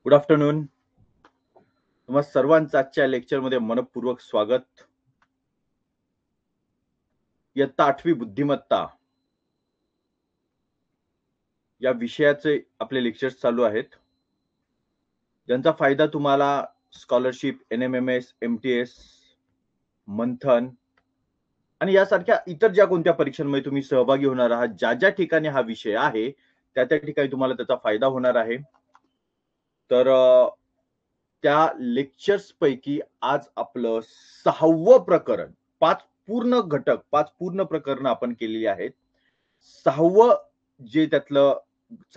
Good afternoon. तुम्हा सर्वांचं आजच्या लेक्चरमध्ये मनपूर्वक स्वागत. इयत्ता 8वी बुद्धिमत्ता या विषयाचे आपले लेक्चर्स चालू आहेत, ज्यांचा फायदा तुम्हाला स्कॉलरशिप, NMMS, MTS, मंथन आणि यासारख्या इतर ज्या कोणत्या परीक्षांमध्ये तुम्ही सहभागी होणार आहात, ज्या ज्या ठिकाणी हा विषय आहे त्या त्या ठिकाणी तुम्हाला त्याचा फायदा होणार आहे. तर त्या लेक्चर्स पैकी आज आपलं 6वं प्रकरण, 5 पूर्ण प्रकरणं आपण केलेली आहेत. 6वं जे त्यातलं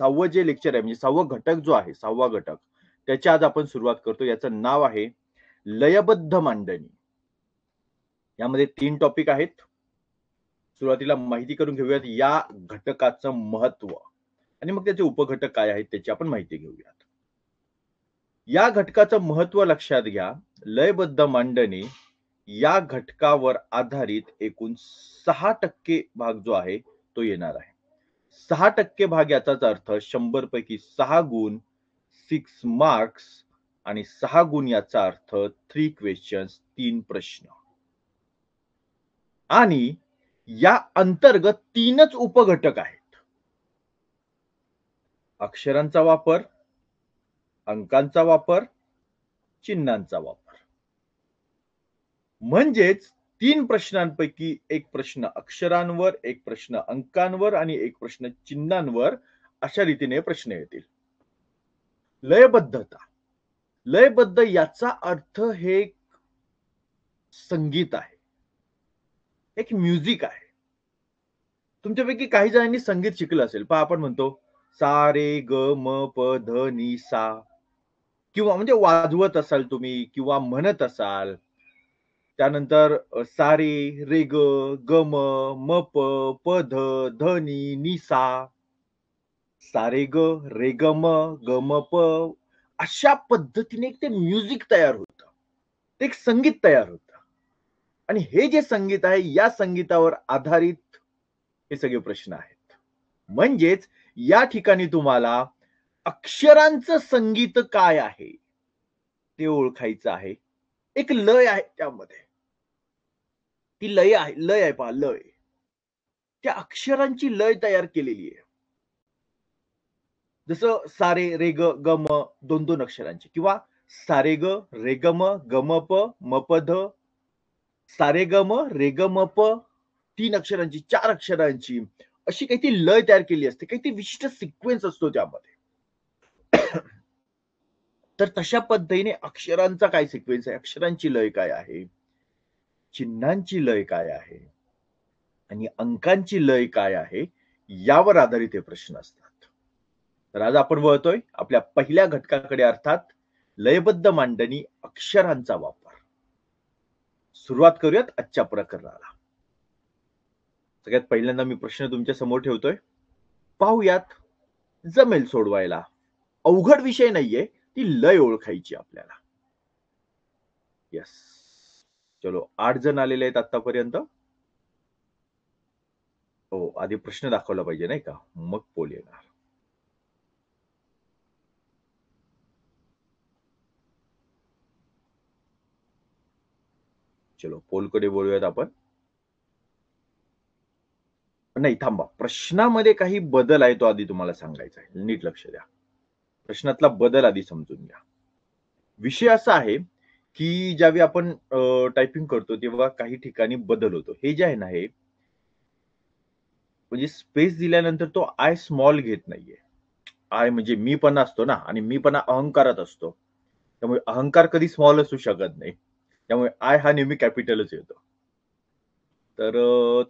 6वं जे लेक्चर आहे, म्हणजे 6वं घटक जो आहे, 6वा घटक, त्याची आज आपण सुरुवात करतो. याचं नाव आहे लयबद्ध मांडणी. यामध्ये 3 टॉपिक आहेत. सुरुवातीला माहिती करून घेऊयात या घटकाचं महत्त्व आणि मग त्याचे उपघटक काय आहेत त्याची आपण माहिती घेऊयात. या घटकाचं महत्त्व लक्षात घ्या. लयबद्ध मांडणी या घटकावर आधारित एकूण 6% भाग जो आहे तो येणार आहे. 6% भाग याचाच अर्थ 100 पैकी 6 गुण, 6 मार्क्स आणि 6 गुण याचा अर्थ 3 क्वेश्चन्स, 3 प्रश्न. आणि या अंतर्गत 3च उपघटक आहेत. अक्षरांचा वापर, अंकांचा वापर, चिन्हांचा वापर. म्हणजेच 3 प्रश्नांपैकी एक प्रश्न अक्षरांवर, एक प्रश्न अंकांवर आणि एक प्रश्न चिन्हांवर, अशा रीतीने प्रश्न येतील. लयबद्धता. लयबद्ध याचा अर्थ हे संगीत आहे, एक म्युझिक आहे. तुमच्यापैकी काही जणांनी संगीत शिकलं असेल. पहा, आपण म्हणतो सा रे ग म प ध नि सा, किंवा म्हणजे वाजवत असाल तुम्ही किंवा म्हणत असाल. त्यानंतर सा रे रे ग ग म म प प ध ध नि सा, सा रे ग रे ग म प, अशा पद्धतीने एक ते म्युझिक तयार होतं, ते एक संगीत तयार होतं. आणि हे जे संगीत आहे, या संगीतावर आधारित हे सगळे प्रश्न आहेत. म्हणजेच या ठिकाणी तुम्हाला अक्षरांचं संगीत काय आहे ते ओळखायचं आहे. एक लय आहे त्यामध्ये, ती लय आहे पहा, लय. त्या अक्षरांची लय तयार केलेली आहे. जसं सारे रे ग ग म, 2-2 अक्षरांची, किंवा सारे ग रे ग म प म प ध, सारे ग म रे ग म प, 3 अक्षरांची, 4 अक्षरांची, अशी काही ती लय तयार केली असते. काही ती विशिष्ट सिक्वेन्स असतो त्यामध्ये. तर तशा पद्धतीने अक्षरांचा काय सिक्वेन्स आहे, अक्षरांची लय काय आहे, चिन्हांची लय काय आहे आणि अंकांची लय काय आहे, यावर आधारित हे प्रश्न असतात. तर आज आपण वळतोय आपल्या पहिल्या घटकाकडे, अर्थात लयबद्ध मांडणी, अक्षरांचा वापर. सुरुवात करूयात आजच्या प्रकरणाला. सगळ्यात पहिल्यांदा मी प्रश्न तुमच्या समोर ठेवतोय, पाहूयात. जमेल सोडवायला, अवघड विषय नाहीये, ती लय ओळखायची आपल्याला. यस, चलो. 8 जण आलेले आहेत आतापर्यंत. हो, आधी प्रश्न दाखवला पाहिजे नाही का, मग पोल येणार. चलो, पोलकडे बोलूयात आपण. नाही, थांबा. प्रश्नामध्ये काही बदल आहे, तो आधी तुम्हाला सांगायचा आहे. नीट लक्ष द्या. प्रश्नातला बदल आधी समजून घ्या. विषय असा आहे की ज्यावेळी आपण टायपिंग करतो तेव्हा काही ठिकाणी बदल होतो. हे जे आहे ना, हे म्हणजे स्पेस दिल्यानंतर तो आय स्मॉल घेत नाहीये. आय म्हणजे मीपणा असतो ना, आणि मीपणा अहंकारात असतो. त्यामुळे अहंकार कधी स्मॉल असू शकत नाही. त्यामुळे आय हा नेहमी कॅपिटलच येतो. तर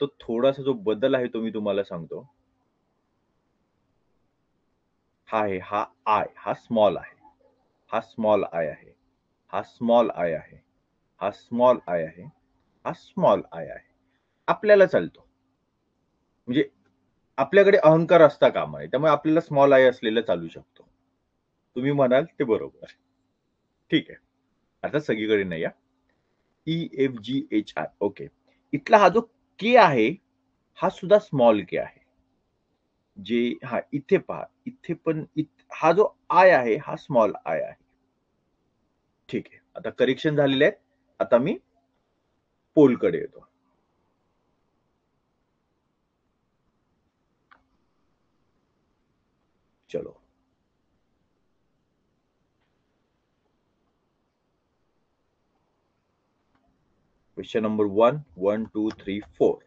तो थोडासा जो बदल आहे तो मी तुम्हाला सांगतो. हा आहे, हा आय, हा स्मॉल आहे. हा स्मॉल आय आहे. हा स्मॉल आय आहे. हा स्मॉल आय आहे. हा स्मॉल आय आहे. आपल्याला चालतो. म्हणजे आपल्याकडे अहंकार असता कामा नये. त्यामुळे आपल्याला स्मॉल आय असलेलं चालू शकतो. तुम्ही म्हणाल ते बरोबर. ठीक आहे. आता सगळीकडे नाही या. EFGHI. ओके. इथला हा जो के आहे, हा सुद्धा स्मॉल के आहे. जे हा इथे पहा, इथे पण हा जो आय आहे हा स्मॉल आय आहे. ठीक आहे. आता करेक्शन झालेले आहेत. आता मी पोलकडे येतो. चलो. Question number 1, 1, 2, 3, 4.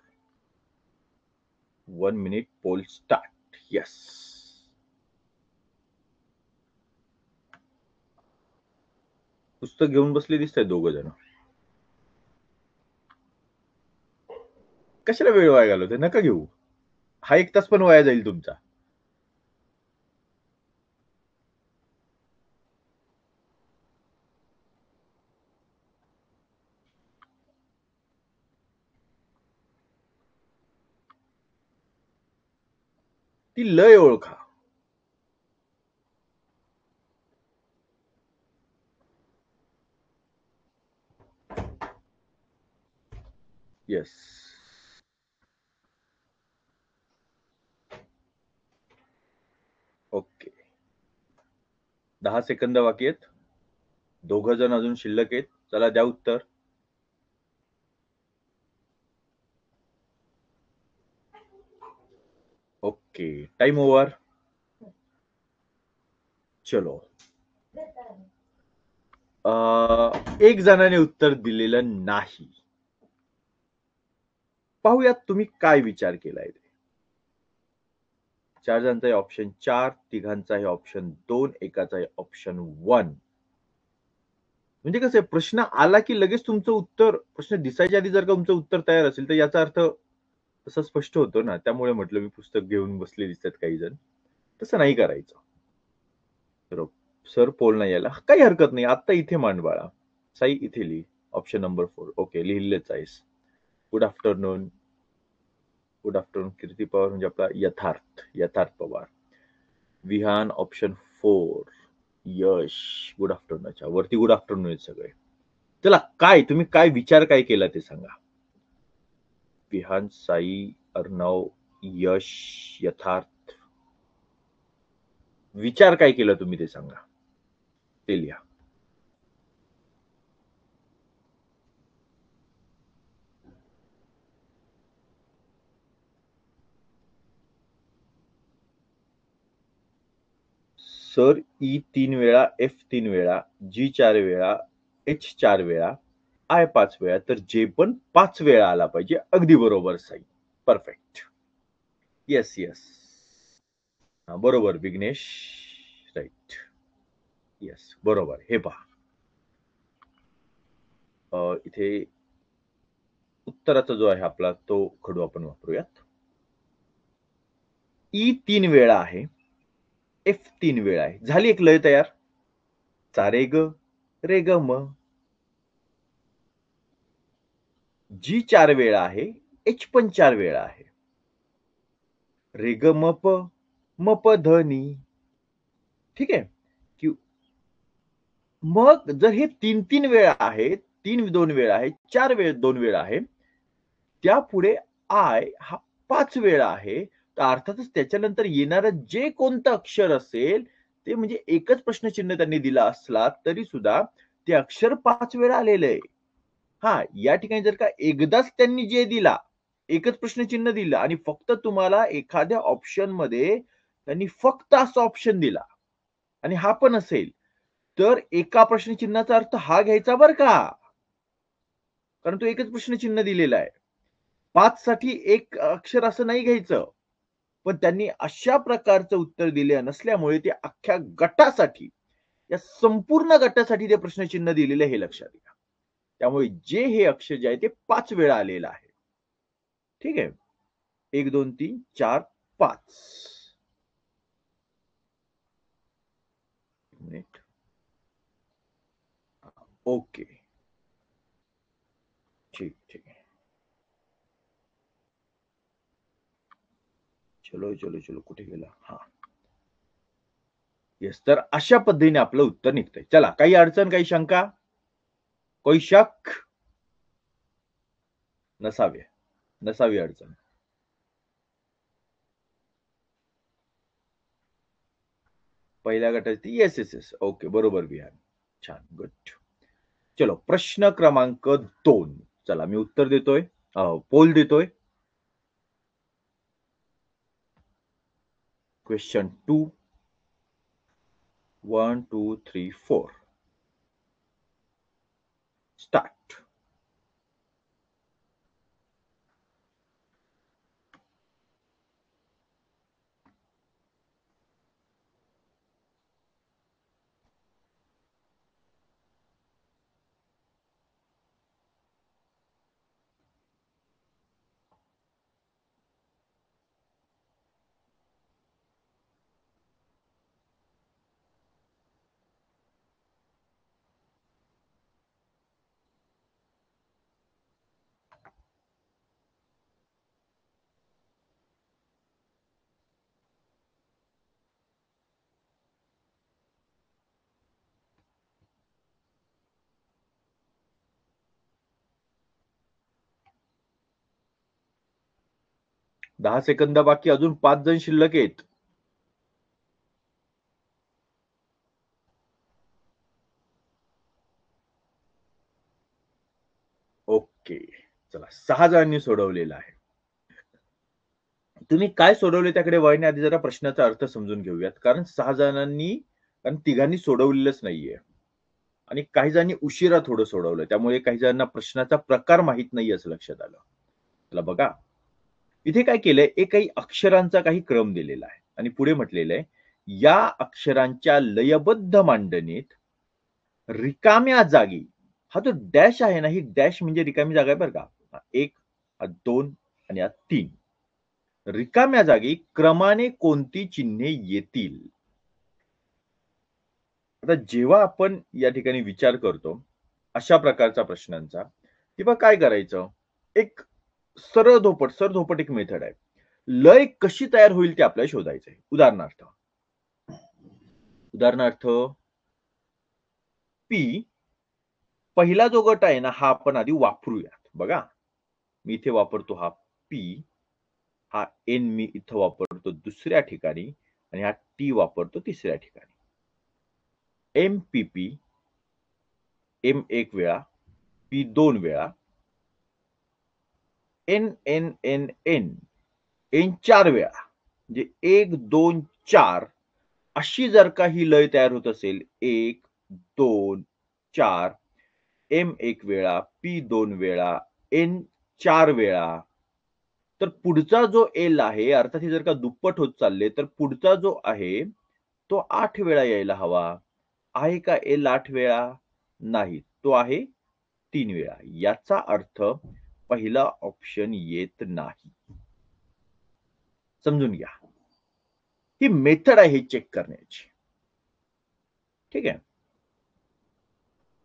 1 minute poll start. Yes. पुस्तक घेऊन बसले दिसतायत दोघ जण. कशाला वेळ वाया घालवते? नका घेऊ. हा 1 तास पण वाया जाईल तुमचा. ती लय ओळखा. येस. ओके. 10 सेकंद बाकी आहेत. दोघ जण अजून शिल्लक आहेत. चला द्या उत्तर. ओके. Time over. चलो. एक जणाने उत्तर दिलेलं नाही. पाहूयात तुम्ही काय विचार केलाय ते. 4 जणांचा आहे ऑप्शन 4, तिघांचा आहे ऑप्शन 2, एकाचा आहे ऑप्शन 1. म्हणजे कसं आहे, प्रश्न आला की लगेच तुमचं उत्तर, प्रश्न दिसायच्या आधी जर का तुमचं उत्तर तयार असेल तर याचा अर्थ तसा स्पष्ट होतो ना. त्यामुळे म्हटलं मी पुस्तक घेऊन बसले दिसतात काही जण. तसं नाही करायचं. तर सर पोल नाही यायला काही हरकत नाही. आता इथे मांड बाळा. साई इथे लिही. Option number 4. ओके, लिहिलेच आहेस. Good afternoon. गुड आफ्टरनून कीर्ती पवार म्हणजे आपला यथार्थ पवार. विहान ऑप्शन 4. यश गुड आफ्टरनून. अच्छा, वरती गुड आफ्टरनून आहेत सगळे. चला, तुम्ही काय विचार काय केला ते सांगा. विहान, साई, अर्णव, यश, यथार्थ, विचार काय केला तुम्ही ते सांगा. ते लिहा. सर ई 3 वेळा, एफ 3 वेळा, जी 4 वेळा, एच 4 वेळा, आय 5 वेळा, तर जे पण 5 वेळा आला पाहिजे. अगदी बरोबर साई. परफेक्ट. Yes yes. बरोबर विघ्नेश. राईट. येस बरोबर. हे पहा, इथे उत्तराचा जो आहे आपला तो खडू आपण वापरूयात. ई 3 वेळा आहे, एफ 3 वेळा आहे. झाली एक लय तयार. चा रे ग रे ग म. जी 4 वेळा आहे, एच पण 4 वेळा आहे. रे ग म प, म प ध नी. ठीक आहे. मग जर हे 3 वेळा आहे, 3 वेळा आहे, 4 2 वेळा आहे, त्यापुढे आय हा 5 वेळा आहे, तर अर्थातच त्याच्यानंतर येणारं जे कोणतं अक्षर असेल ते म्हणजे एकच प्रश्नचिन्ह त्यांनी दिला असला तरी सुद्धा ते अक्षर 5 वेळा आलेलं आहे. हां, या ठिकाणी जर का एकदाच त्यांनी जे दिला, एकच प्रश्नचिन्ह दिलं आणि फक्त तुम्हाला एखाद्या ऑप्शनमध्ये त्यांनी फक्त असा ऑप्शन दिला आणि हा पण असेल, तर एका प्रश्नचिन्हाचा अर्थ हा घ्यायचा बरं का. कारण तो एकच प्रश्नचिन्ह दिलेला आहे. 5 साठी एक अक्षर असं नाही घ्यायचं. पण त्यांनी अशा प्रकारचं उत्तर दिलं नसल्यामुळे ते अख्ख्या गटासाठी, या संपूर्ण गटासाठी ते प्रश्नचिन्ह दिलेलं हे लक्षात घ्या. त्यामुळे जे हे अक्षर जे आहे ते 5 वेळा आलेलं आहे. ठीक आहे. 1, 2, 3, 4, 5. मिनिट. ओके. ठीक, ठीक आहे. चलो कुठे गेला? हां. येस. तर अशा पद्धतीने आपलं उत्तर निघतंय. चला, काही अडचण, काही शंका? कोई शक? नसावी अडचण. पहिल्या गटाची येस येस येस. ओके, बरोबर विहान. छान, गुड. चलो, प्रश्न क्रमांक 2. चला, मी उत्तर देतोय. पोल देतोय. क्वेश्चन 2. 1, 2, 3, 4. स्टार्ट. दहा सेकंद बाकी, अजून 5 जण शिल्लक आहेत. ओके, चला, 6 जणांनी सोडवलेलं आहे. तुम्ही काय सोडवले त्याकडे वळण्याआधी जरा प्रश्नाचा अर्थ समजून घेऊयात. कारण 6 जणांनी, कारण तिघांनी सोडवलेलंच नाहीये आणि काही जणांनी उशिरा थोडं सोडवलं. त्यामुळे काही जणांना प्रश्नाचा प्रकार माहित नाही असं लक्षात आलं. चला बघा, इथे काय केलंय, एक काही अक्षरांचा काही क्रम दिलेला आहे आणि पुढे म्हटलेलं आहे, या अक्षरांच्या लयबद्ध मांडणीत रिकाम्या जागी, हा जो डॅश आहे ना, ही डॅश म्हणजे रिकामी जागा आहे बरं का. हा 1, हा 2 आणि हा 3. रिकाम्या जागी क्रमाने कोणती चिन्हे येतील? आता जेव्हा आपण या ठिकाणी विचार करतो अशा प्रकारच्या प्रश्नांचा, तेव्हा काय करायचं? एक सरधोपट एक मेथड आहे. लय कशी तयार होईल ते आपल्याला शोधायचं आहे. उदाहरणार्थ पी, पहिला जो गट आहे ना, हा आपण आधी वापरूयात. बघा, मी इथे वापरतो हा पी, हा एन मी इथं वापरतो दुसऱ्या ठिकाणी आणि हा टी वापरतो तिसऱ्या ठिकाणी. एमपीपी, एम 1 वेळा, पी 2 वेळा, N N N N, N 4 वेळा, म्हणजे 1, 2, 4 अशी जर का ही लय तयार होत असेल, 1, 2, 4, एम 1 वेळा, पी 2 वेळा, एन 4 वेळा, तर पुढचा जो एल आहे, अर्थात हे जर का दुप्पट होत चालले, तर पुढचा जो आहे, तो 8 वेळा यायला हवा. आहे का एल 8 वेळा? नाही. तो आहे 3 वेळा. याचा अर्थ पहिला ऑप्शन येत नाही. समजून घ्या. ही मेथड आहे चेक करण्याची. ठीक आहे.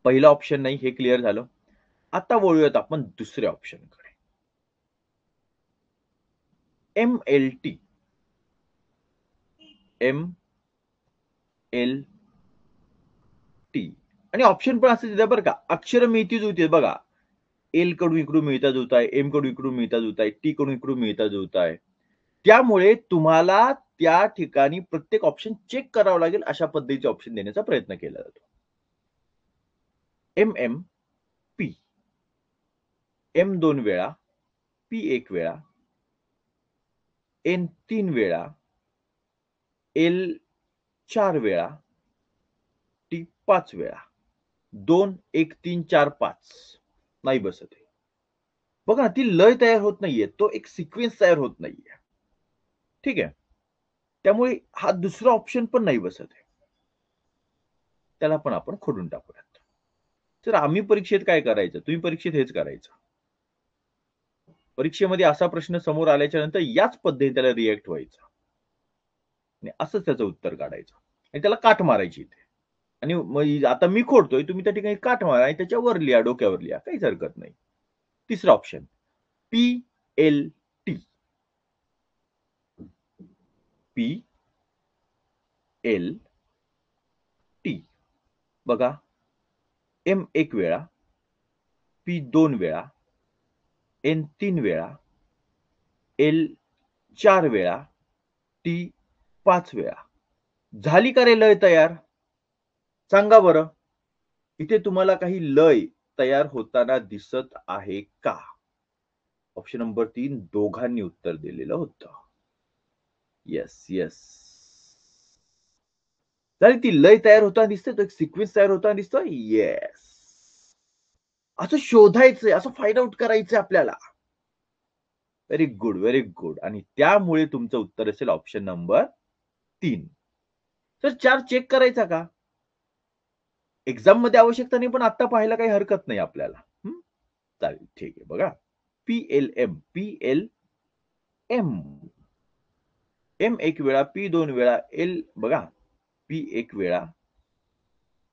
पहिला ऑप्शन नाही, हे क्लिअर झालं. आता वळूयात आपण दुसऱ्या ऑप्शनकडे. MLT. MLT. आणि ऑप्शन पण असं दिलं बरं का. अक्षर मिळती जुळती बघा. एल कडून इकडून मिळता जुळताय, एम कडून इकडून मिळता जुळताय, टी कडून इकडून मिळता जुळताय. त्यामुळे तुम्हाला त्या ठिकाणी प्रत्येक ऑप्शन चेक करावं लागेल, अशा पद्धतीचे ऑप्शन देण्याचा प्रयत्न केला जातो. MMP. एम 2 वेळा, पी 1 वेळा, एन 3 वेळा, एल 4 वेळा, टी 5 वेळा. 2, 1, 3, 4, 5 नाही बसत आहे. बघा ना, ती लय तयार होत नाहीये. तो एक सिक्वेन्स तयार होत नाहीये. ठीक आहे. त्यामुळे हा दुसरा ऑप्शन पण नाही बसत आहे. त्याला पण आपण खोडून टाकूयात. तर आम्ही परीक्षेत काय करायचं? तुम्ही परीक्षेत हेच करायचं. परीक्षेमध्ये असा प्रश्न समोर आल्याच्या नंतर याच पद्धतीने त्याला रिएक्ट व्हायचं. आणि असंच त्याचं उत्तर काढायचं. आणि त्याला काट मारायची इथे. आणि मग आता मी खोडतोय, तुम्ही त्या ठिकाणी काट मारा आणि त्याच्यावर लिहा, डोक्यावर लिहा. काहीच हरकत नाही. तिसरा ऑप्शन PLT. PLT. बघा, एम 1 वेळा, पी 2 वेळा, एन 3 वेळा, एल 4 वेळा, टी 5 वेळा. झाली का रे लय तयार? सांगा बरं. इथे तुम्हाला काही लय तयार होताना दिसत आहे का? ऑप्शन नंबर 3 दोघांनी उत्तर दिलेलं होतं. Yes, yes. झाली ती लय तयार होताना दिसते, तो एक सिक्वेन्स तयार होताना दिसतोय? येस. असं शोधायचंय, असं फाइंड आउट करायचंय आपल्याला. Very good, very good. आणि त्यामुळे तुमचं उत्तर असेल ऑप्शन नंबर 3. तर 4 चेक करायचा का? एक्झाममध्ये आवश्यकता नाही, पण आता पाहायला काही हरकत नाही आपल्याला. हं, चालेल. ठीक आहे. बघा. PLM, PLM. M एक वेळा, P 2 वेळा, L बघा. P एक वेळा,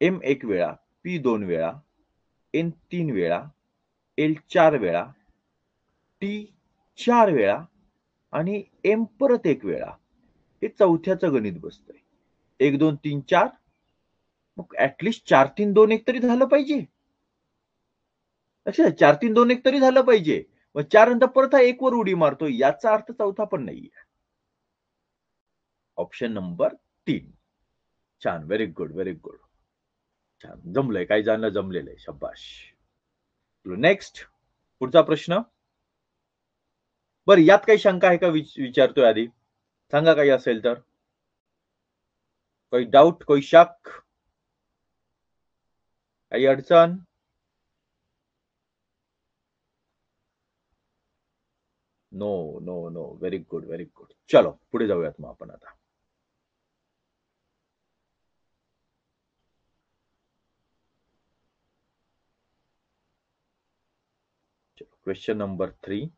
M एक वेळा, P 2 वेळा, N 3 वेळा, L 4 वेळा, T 4 वेळा आणि M परत 1 वेळा. हे चौथ्याचं गणित बसतंय. 1, 2, 3, 4 मग ॲट लीस्ट 4, 3, 2, 1 तरी झालं पाहिजे. लक्षात 4, 3, 2, 1 तरी झालं पाहिजे. मग 4 नंतर परत हा 1 वर उडी मारतो. याचा अर्थ चौथा पण नाहीये. Option number 3. छान. Very good, very good. छान. जमलंय. काही जणांना जमलेलं आहे. शाब्बास. नेक्स्ट पुढचा प्रश्न. बरं यात काही शंका आहे का विचारतोय आधी? सांगा काही असेल तर? काही डाऊट, कोई शक? काही अडचण? No, no, no. Very good, very good. चलो पुढे जाऊयात मग आपण आता. Question number 3.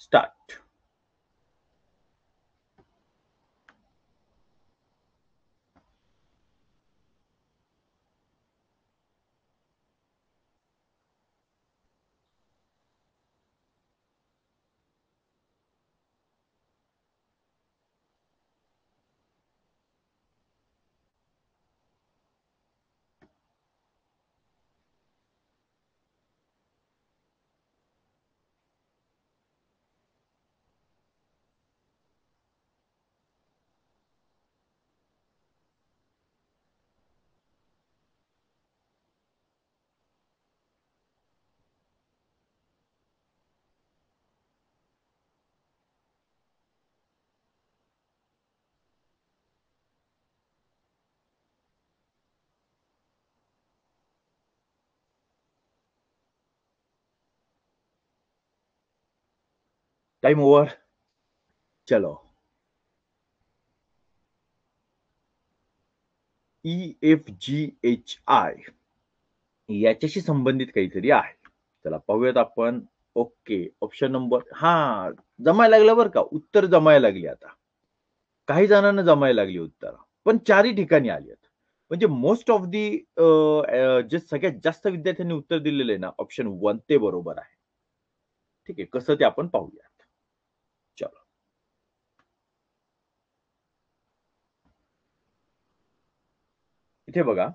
Start. Time over. चलो. EFGHI याच्याशी संबंधित काहीतरी आहे. चला पाहूयात आपण. ओके. ऑप्शन नंबर जमायला लागलं बरं का. उत्तर जमायला लागली आता. काही जणांना जमायला लागली उत्तरं. पण 4ही ठिकाणी आली आहेत. म्हणजे मोस्ट ऑफ जे सगळ्यात जास्त विद्यार्थ्यांनी उत्तर दिलेलं आहे ना, ऑप्शन 1 ते बरोबर आहे. ठीक आहे. कसं ते आपण पाहूयात. चलो. इथे बघा.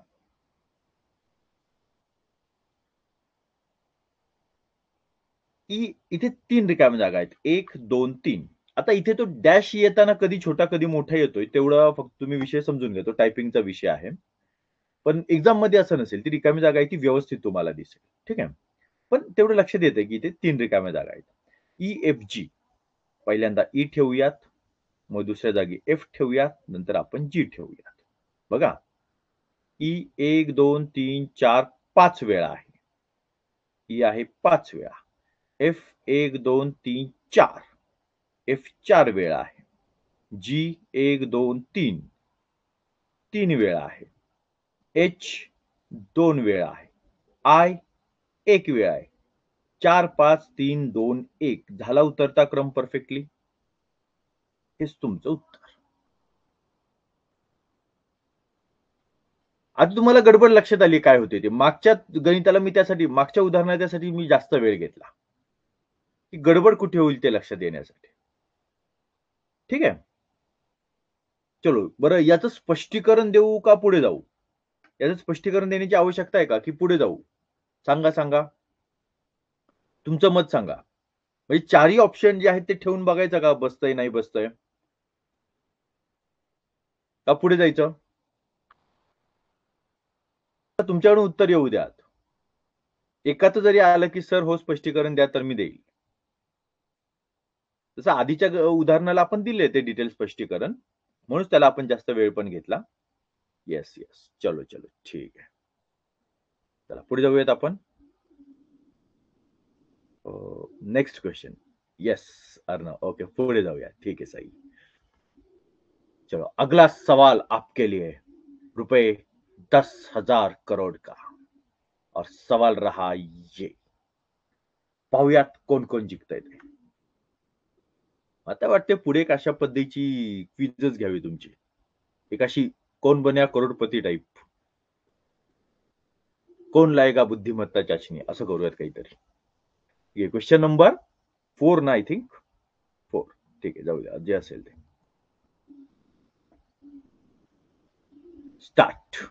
इथे 3 रिकाम्या जागा आहेत. 1, 2, 3. आता इथे तो डॅश येताना कधी छोटा, कधी मोठा येतोय. तेवढं फक्त तुम्ही विषय समजून घ्या. तो टायपिंगचा विषय आहे. पण एक्झाममध्ये असं नसेल. ती रिकामी जागा आहे ती व्यवस्थित तुम्हाला दिसेल. ठीक आहे. पण तेवढं लक्षात येतंय की इथे 3 रिकाम्या जागा आहेत. EFG पहिल्यांदा E ठेवूयात. मग दुसऱ्या जागी F ठेवूयात. नंतर आपण G ठेवूयात. बघा. E 1, 2, 3, 4, 5 वेळा आहे. E आहे 5 वेळा. F 1, 2, 3, 4. F 4 वेळा आहे. G 1, 2, 3. 3 वेळा आहे. H 2 वेळा आहे. I 1 वेळा आहे. 4, 5, 3, 2, 1 झाला उतरता क्रम परफेक्टली. हेच तुमचं उत्तर. आता तुम्हाला गडबड लक्षात आली काय होते ते. मागच्या गणिताला मी त्यासाठी मागच्या उदाहरणासाठी मी जास्त वेळ घेतला. की गडबड कुठे होईल ते लक्षात येण्यासाठी. ठीक आहे. चलो बरं याचं स्पष्टीकरण देऊ का पुढे जाऊ? याचं स्पष्टीकरण देण्याची आवश्यकता आहे का की पुढे जाऊ? सांगा सांगा. तुमचं मत सांगा. म्हणजे चारही ऑप्शन जे आहेत ते ठेवून बघायचं का बसतंय नाही बसतंय? का पुढे जायचं? तुमच्याकडून उत्तर येऊ द्या. एकाचं जरी आलं की सर हो स्पष्टीकरण द्या तर मी देईल. तसं आधीच्या उदाहरणाला आपण दिले ते डिटेल स्पष्टीकरण. म्हणूनच त्याला आपण जास्त वेळ पण घेतला. Yes, yes. चलो, चलो. ठीक आहे. चला पुढे जाऊयात आपण. Next question. Yes, Arnav. Okay, पुढे जाऊया. ठीक है, सही. चलो, अगला सवाल आपके लिए रुपए 10,000 करोड़ का. और सवाल रहा ये. पाहुयात कोण कोण जिंकतंय ते. आता वाटते पुढे एक अशा पद्धतीची क्विजच घ्यावी तुमची. एक अशी कौन बन्या करोडपती टाईप. कोण लायगा बुद्धिमत्ता चाचणी असं करूयात काहीतरी. ये क्वेश्चन नंबर 4 ना आय थिंक. 4. ठीक आहे, जाऊया जे असेल ते. स्टार्ट.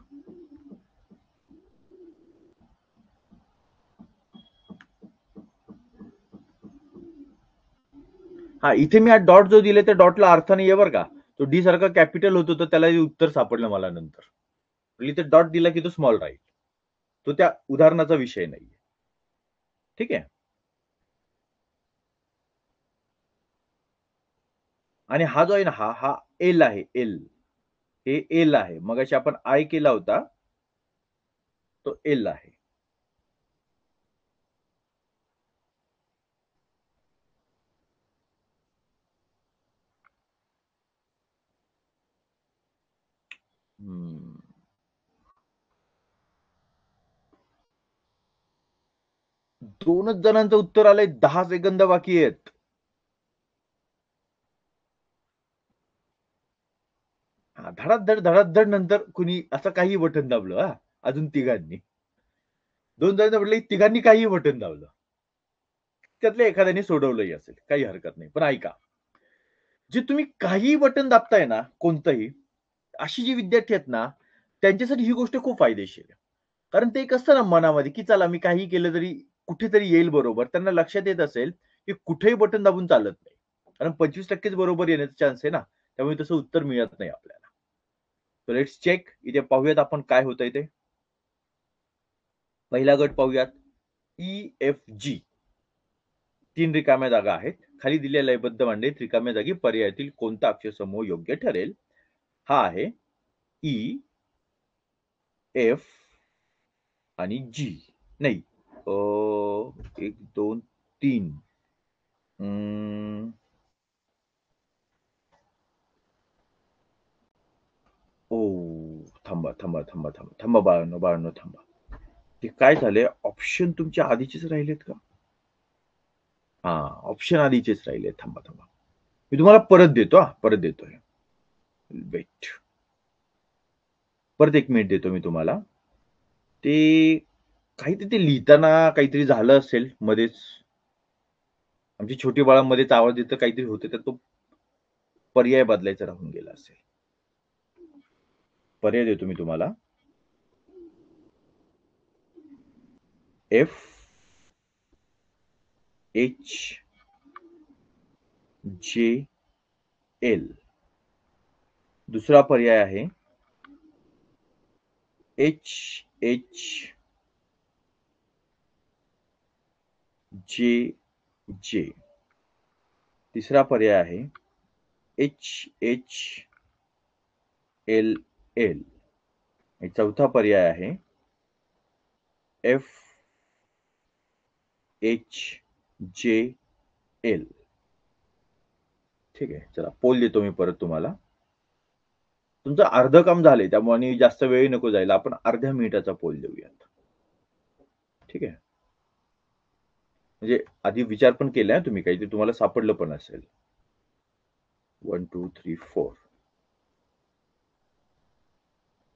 हा, इथे मी आज डॉट जो दिले त्या डॉटला अर्थ नाहीये बरं का. तो डी सारखा कॅपिटल होतो तर त्याला उत्तर सापडलं मला नंतर. इथे डॉट दिला की तो स्मॉल राहील. तो त्या उदाहरणाचा विषय नाहीये. ठीक आहे. आणि हा जो आहे ना हा एल आहे, एल. हे एल आहे. मगाशी आपण आय केला होता. तो एल आहे. दोनच जणांचं उत्तर आलंय. 10 सेकंद बाकी आहेत. धडाधड नंतर कुणी असं काही बटन दाबलं. हा, अजून तिघांनी. 2 जणांना म्हटलं तिघांनी काही बटन दाबलं. त्यातल्या एखाद्याने सोडवलंही असेल. काही हरकत नाही. पण ऐका. जे तुम्ही काही बटन दाबताय ना कोणतंही, अशी जी विद्यार्थी आहेत ना, त्यांच्यासाठी ही गोष्ट खूप फायदेशीर आहे. कारण ते एक असतं ना मनामध्ये, की चला मी काही केलं तरी कुठेतरी येईल बरोबर. त्यांना लक्षात येत असेल, की कुठेही बटन दाबून चालत नाही. कारण 25% बरोबर येण्याचा चान्स आहे ना. त्यामुळे तसं उत्तर मिळत नाही आपल्याला. So let's check. इथे पाहूयात आपण काय होतंय ते. पहिला गट पाहूयात. ई-एफ-जी. 3 रिकाम्या जागा आहेत. खाली दिलेल्या लयबद्ध मांडणीत रिकाम्या जागी पर्यायातील कोणता अक्षरसमूह योग्य ठरेल? हा आहे ई, एफ आणि जी. नाही. 1, 2, 3. थांबा बाळांनो थांबा. ते काय झालंय, ऑप्शन तुमच्या आधीचेच राहिलेत का? हा, ऑप्शन आधीचेच राहिले. थांबा. मी तुम्हाला परत देतो. परत देतोय. वेट. परत 1 मिनिट देतो मी तुम्हाला. ते काहीतरी ते लिहिताना काहीतरी झालं असेल मध्येच. आमची छोटी बाळा मध्येच आवाज देतं काहीतरी होतं तर तो पर्याय बदलायचा राहून गेला असेल. पर्याय देतो मी तुम्हाला. एफ, एच, जे, एल. दुसरा पर्याय आहे एच, एच, जे, जे. तिसरा पर्याय आहे एच, एच, एल, एल. आणि चौथा पर्याय आहे एफ, एच, जे, एल. ठीक आहे. चला पोल देतो मी परत तुम्हाला. तुमचं अर्ध काम झालंय त्यामुळे आणि जास्त वेळ नको जायला. आपण अर्ध्या मिनिटाचा पोल देऊयात. ठीक आहे. म्हणजे आधी विचार पण केलाय तुम्ही काहीतरी तुम्हाला सापडलं पण असेल. 1, 2, 3, 4.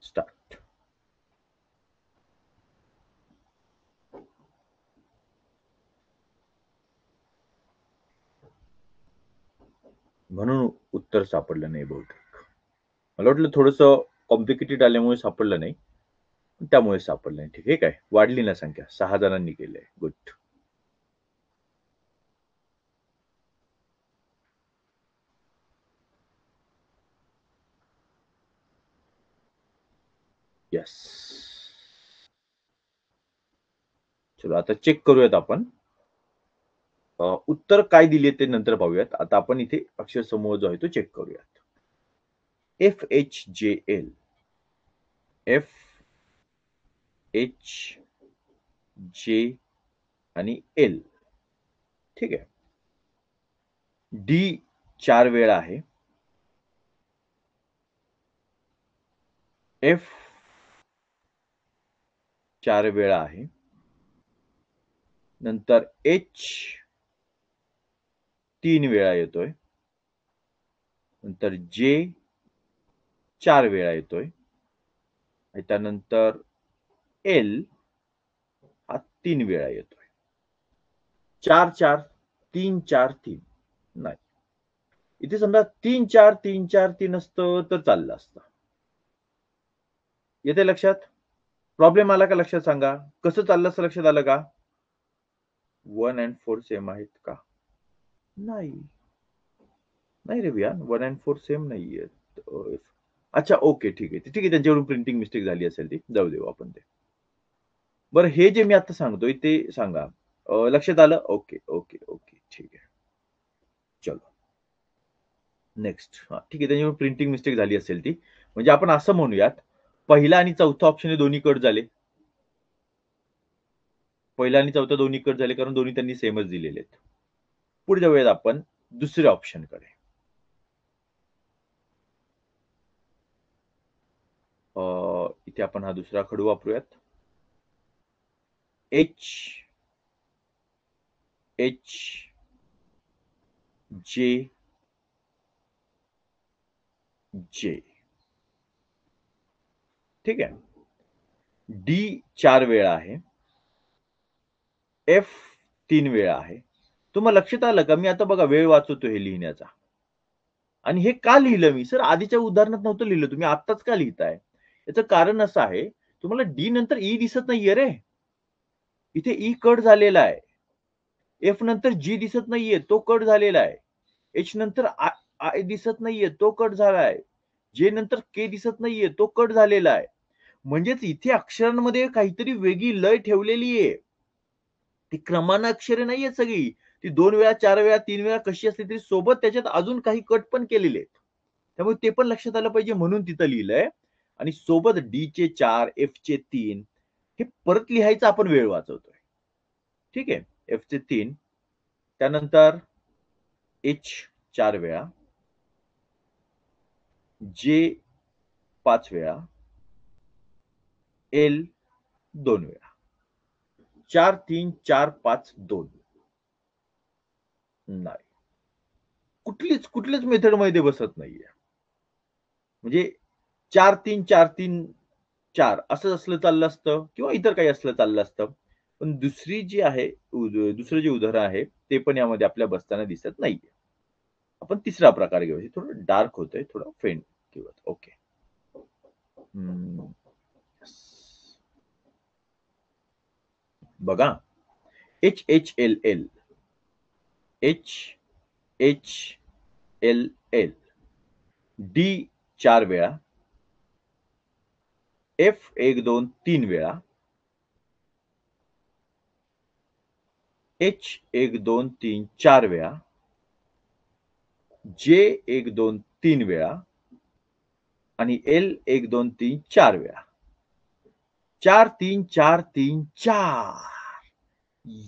स्टार्ट. म्हणून उत्तर सापडलं नाही बहुतेक. मला वाटलं थोडंसं कॉम्प्लिकेटेड आल्यामुळे सापडलं नाही. त्यामुळे सापडलं नाही. ठीक आहे. वाढली ना संख्या. 6 जणांनी केलंय. गुड. येस. चलो आता चेक करूयात आपण. उत्तर काय दिले ते नंतर पाहूयात. आता आपण इथे अक्षर समूह जो आहे तो चेक करूयात. FHJL, FHJ आणि L. ठीक आहे. D 4 वेळा आहे. F 4 वेळा आहे. नंतर H 3 वेळा येतोय. नंतर J 4 वेळा येतोय. आणि त्यानंतर L हा 3 वेळा येतोय. 4, 4, 3, 4, 3. नाही. इथे समजा 3, 4, 3, 4, 3 असतं तर चाललं असतं. येते लक्षात? प्रॉब्लेम आला का लक्षात सांगा? कसं चाललं असं लक्षात आलं का? 1 and 4 सेम आहेत का? नाही. नाही रे भैया 1 and 4 सेम नाहीयेत. अच्छा ओके ठीक आहे. ठीक आहे त्यांच्याकडून प्रिंटिंग मिस्टेक झाली असेल ती. जाऊ देऊ आपण ते. बरं हे जे मी आता सांगतोय ते सांगा. लक्षात आलं? Okay, okay, okay. ठीक आहे. चलो. नेक्स्ट. हां, ठीक आहे. त्याच्यामुळे प्रिंटिंग मिस्टेक झाली असेल ती. म्हणजे आपण असं म्हणूयात, पहिला आणि चौथा ऑप्शन हे दोन्ही कट झाले. पहिला आणि चौथा दोन्ही कट झाले कारण दोन्ही त्यांनी सेमच दिलेले आहेत. पुढे जाऊयात आपण दुसऱ्या ऑप्शनकडे. इथे आपण हा दुसरा खडू वापरूयात. H, J, J. ठीक आहे. D 4 वेळा आहे. F 3 वेळा आहे. तुम्हाला लक्षात आलं का? मी आता बघा वेळ वाचवतो हे लिहिण्याचा. आणि हे का लिहिलं मी? सर आधीच्या उदाहरणात नव्हतं लिहिलं. तुम्ही आत्ताच का लिहिताय? याचं कारण असं आहे, तुम्हाला डी नंतर ई दिसत नाहीये रे. इथे ई कट झालेला आहे. एफ नंतर जी दिसत नाहीये, तो कट झालेला आहे. एच नंतर आय दिसत नाहीये, तो कट झालाय. जे नंतर के दिसत नाहीये, तो कट झालेला आहे. म्हणजेच इथे अक्षरांमध्ये काहीतरी वेगळी लय ठेवलेली आहे. ती क्रमानं अक्षरे नाहीयेत सगळी. ती 2 वेळा, 4 वेळा, 3 वेळा कशी असली तरी सोबत त्याच्यात अजून काही कट पण केलेले आहेत. त्यामुळे ते पण लक्षात आलं पाहिजे म्हणून तिथं लिहिलंय. आणि सोबत डी चे 4, एफ चे 3 हे परत लिहायचा आपण वेळ वाचवतोय. ठीक आहे. एफ चे 3 त्यानंतर एच 4 वेळा, जे 5 वेळा, एल 2 वेळा. 4, 3, 4, 5, 2. नाही. कुठलीच मेथडमध्ये बसत नाहीये. म्हणजे 4, 3, 4, 3, 4 असं असलं चाललं असतं किंवा इतर काही असलं चाललं असतं. पण दुसरी जी आहे दुसरं जे उदाहरण आहे ते पण यामध्ये आपल्या बसताना दिसत नाहीये. आपण तिसरा प्रकार घेऊया. हे थोडं डार्क होतंय, थोडं फेंट घेऊयात. ओके. बघा HHLL, HHLL, D 4 वेळा, F 1, 2, 3 वेळा, H 1, 2, 3, 4 वेळा, J 1, 2, 3 वेळा आणि L 1, 2, 3, 4 वेळा. 4, 3, 4, 3, 4.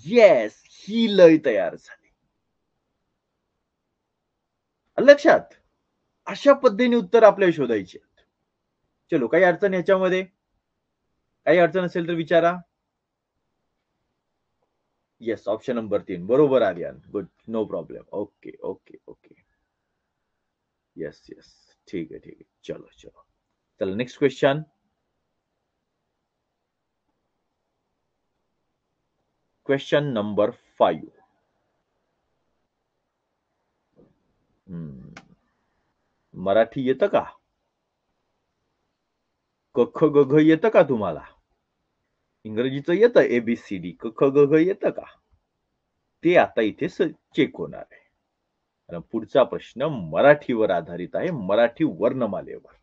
येस! ही लय तयार झाली. लक्षात? अशा पद्धतीने उत्तर आपल्याला शोधायची आहेत. चलो काही अडचण याच्यामध्ये? काही अडचण असेल तर विचारा. येस ऑप्शन नंबर 3 बरोबर Aryan. Good. No problem. Okay, okay, okay. Yes, yes. ठीक आहे, ठीक आहे. चलो, चलो. चला next question. Question number 5. Marathi येतं का? क ख ग घ येतं का तुम्हाला? इंग्रजीचं येतं ABCD क ख ग घ येतं का? ते आता इथे चेक होणार आहे. आणि पुढचा प्रश्न मराठीवर आधारित आहे. मराठी वर्णमालेवर.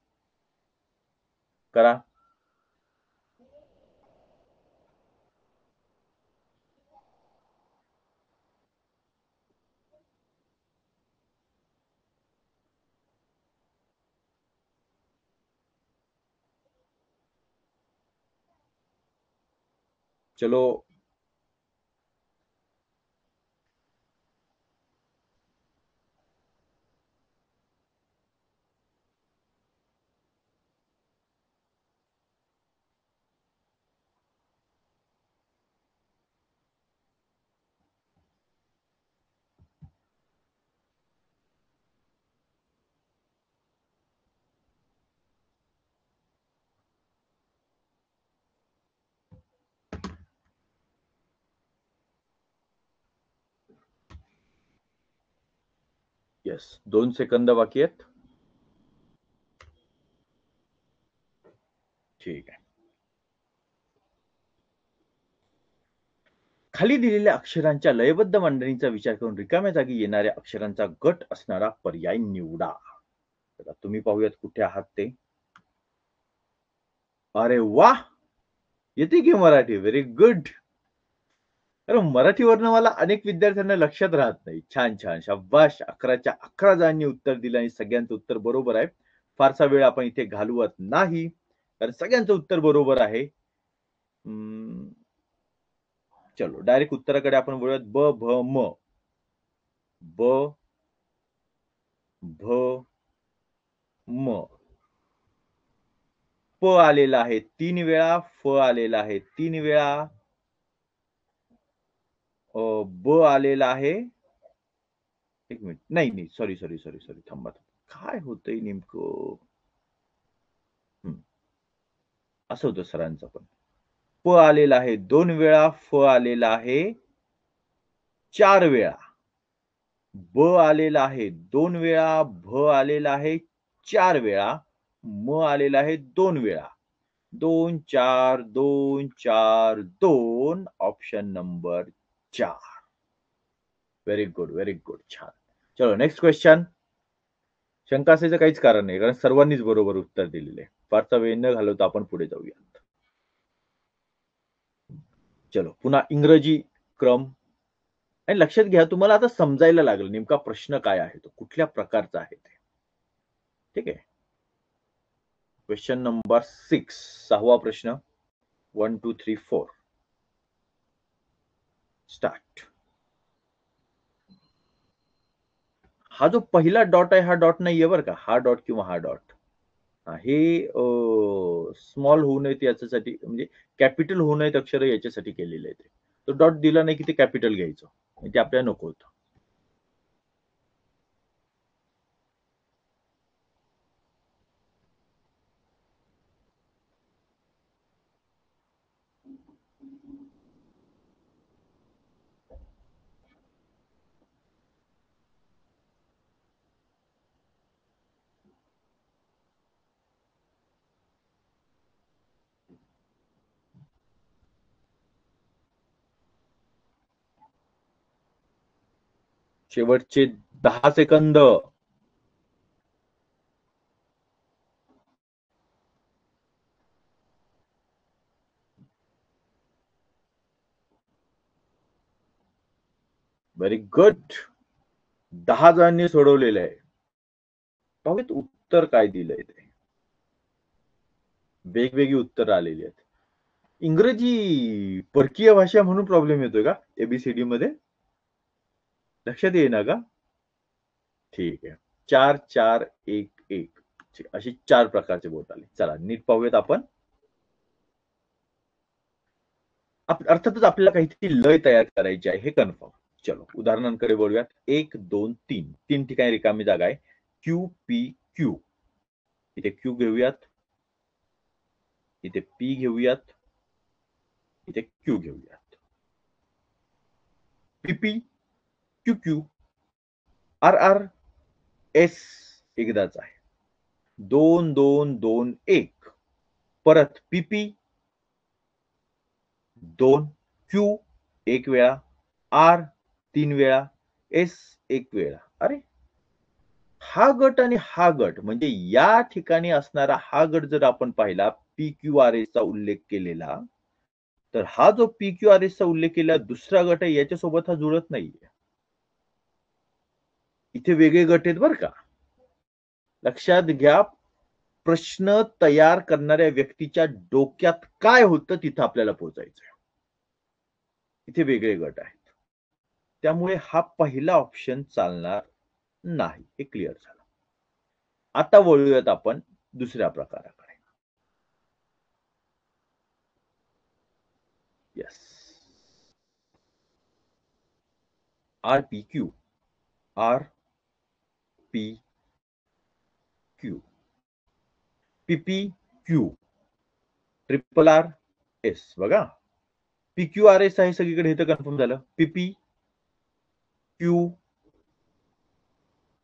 करा. चलो. येस. 2 सेकंद बाकी आहेत. ठीक आहे. खाली दिलेल्या अक्षरांच्या लयबद्ध मांडणीचा विचार करून रिकाम्या जागी येणाऱ्या अक्षरांचा गट असणारा पर्याय निवडा. आता तुम्ही पाहूयात कुठे आहात ते. अरे वाह! येते की मराठी. Very good. अरे मराठी वर्णमाला अनेक विद्यार्थ्यांना लक्षात राहत नाही. छान, छान. शाब्बास! 11च्या 11 जणांनी उत्तर दिलं आणि सगळ्यांचं उत्तर बरोबर आहे. फारसा वेळ आपण इथे घालवत नाही. कारण सगळ्यांचं उत्तर बरोबर आहे. चलो डायरेक्ट उत्तराकडे आपण वळूयात. ब, भ, म. ब, भ, म. प आलेला आहे 3 वेळा. फ आलेला आहे 3 वेळा. ब आलेला आहे. एक मिनिट. नाही, नाही. Sorry, sorry, sorry, sorry. थांबा. काय होतंय नेमकं? असं होतं सरांचं पण. प आलेला आहे 2 वेळा. फ आलेला आहे 4 वेळा. ब आलेला आहे 2 वेळा. भ आलेला आहे 4 वेळा. म आलेला आहे 2 वेळा. 2, 4, 2, 4, 2. Option number 4. Very good, very good. छान. चलो नेक्स्ट क्वेश्चन. शंका असायचं काहीच कारण नाही. कारण सर्वांनीच बरोबर उत्तर दिलेलं आहे. फारसा वेळ न घालवता आपण पुढे जाऊयात. चलो पुन्हा इंग्रजी क्रम. आणि लक्षात घ्या तुम्हाला आता समजायला लागलं नेमका प्रश्न काय आहे तो, कुठल्या प्रकारचा आहे ते. ठीक आहे. Question number 6. 6वा प्रश्न. 1, 2, 3, 4. स्टार्ट. हा जो पहिला डॉट आहे हा डॉट नाहीये बरं का. हा डॉट किंवा हा डॉट. हे स्मॉल होऊ नयेत याच्यासाठी म्हणजे कॅपिटल होऊ नयेत अक्षर याच्यासाठी केलेले आहे ते. तो डॉट दिला नाही की ते कॅपिटल घ्यायचं. ते आपल्याला नको होतं. शेवटचे 10 सेकंद. Very good. 10 जणांनी सोडवलेलं आहे. पाहूयात उत्तर काय दिलंय ते. वेगवेगळी उत्तर आलेली आहेत. इंग्रजी परकीय भाषा म्हणून प्रॉब्लेम येतोय का एबीसीडी मध्ये? लक्षात येईना का? ठीक आहे. 4, 4, 1, 1. अशी 4 प्रकारचे बोट आले. चला नीट पाहूयात आपण. अर्थातच आपल्याला काहीतरी लय तयार करायची आहे हे कन्फर्म. चलो उदाहरणांकडे बोलूयात. 1, 2, 3. 3 ठिकाणी रिकामी जागा आहे. Q, P, Q. इथे क्यू घेऊयात. इथे पी घेऊयात. इथे क्यू घेऊयात. P P, Q Q, R R, S एकदाच आहे. 2, 2, 2, 1. परत पीपी, 2 क्यू 1 वेळा, आर 3 वेळा, एस 1 वेळा. अरे, हा गट आणि हा गट म्हणजे या ठिकाणी असणारा हा गट जर आपण पाहिला पी-क्यू-आर-एसचा उल्लेख केलेला, तर हा जो पी-क्यू-आर-एसचा उल्लेख केलेला दुसरा गट आहे याच्यासोबत हा जुळत नाहीये. इथे वेगळे गट आहेत बरं का. लक्षात घ्या, प्रश्न तयार करणाऱ्या व्यक्तीच्या डोक्यात काय होतं तिथं आपल्याला पोहोचायचंय. इथे वेगळे गट आहेत. त्यामुळे हा पहिला ऑप्शन चालणार नाही. हे क्लिअर झालं. आता वळूयात आपण दुसऱ्या प्रकाराकडे. Yes. R-P-Q. R-P-Q. P-P-Q. RRR-S बघा. पी-क्यू-आर-एस आहे सगळीकडे, हे तर कन्फर्म झालं. P-P-Q,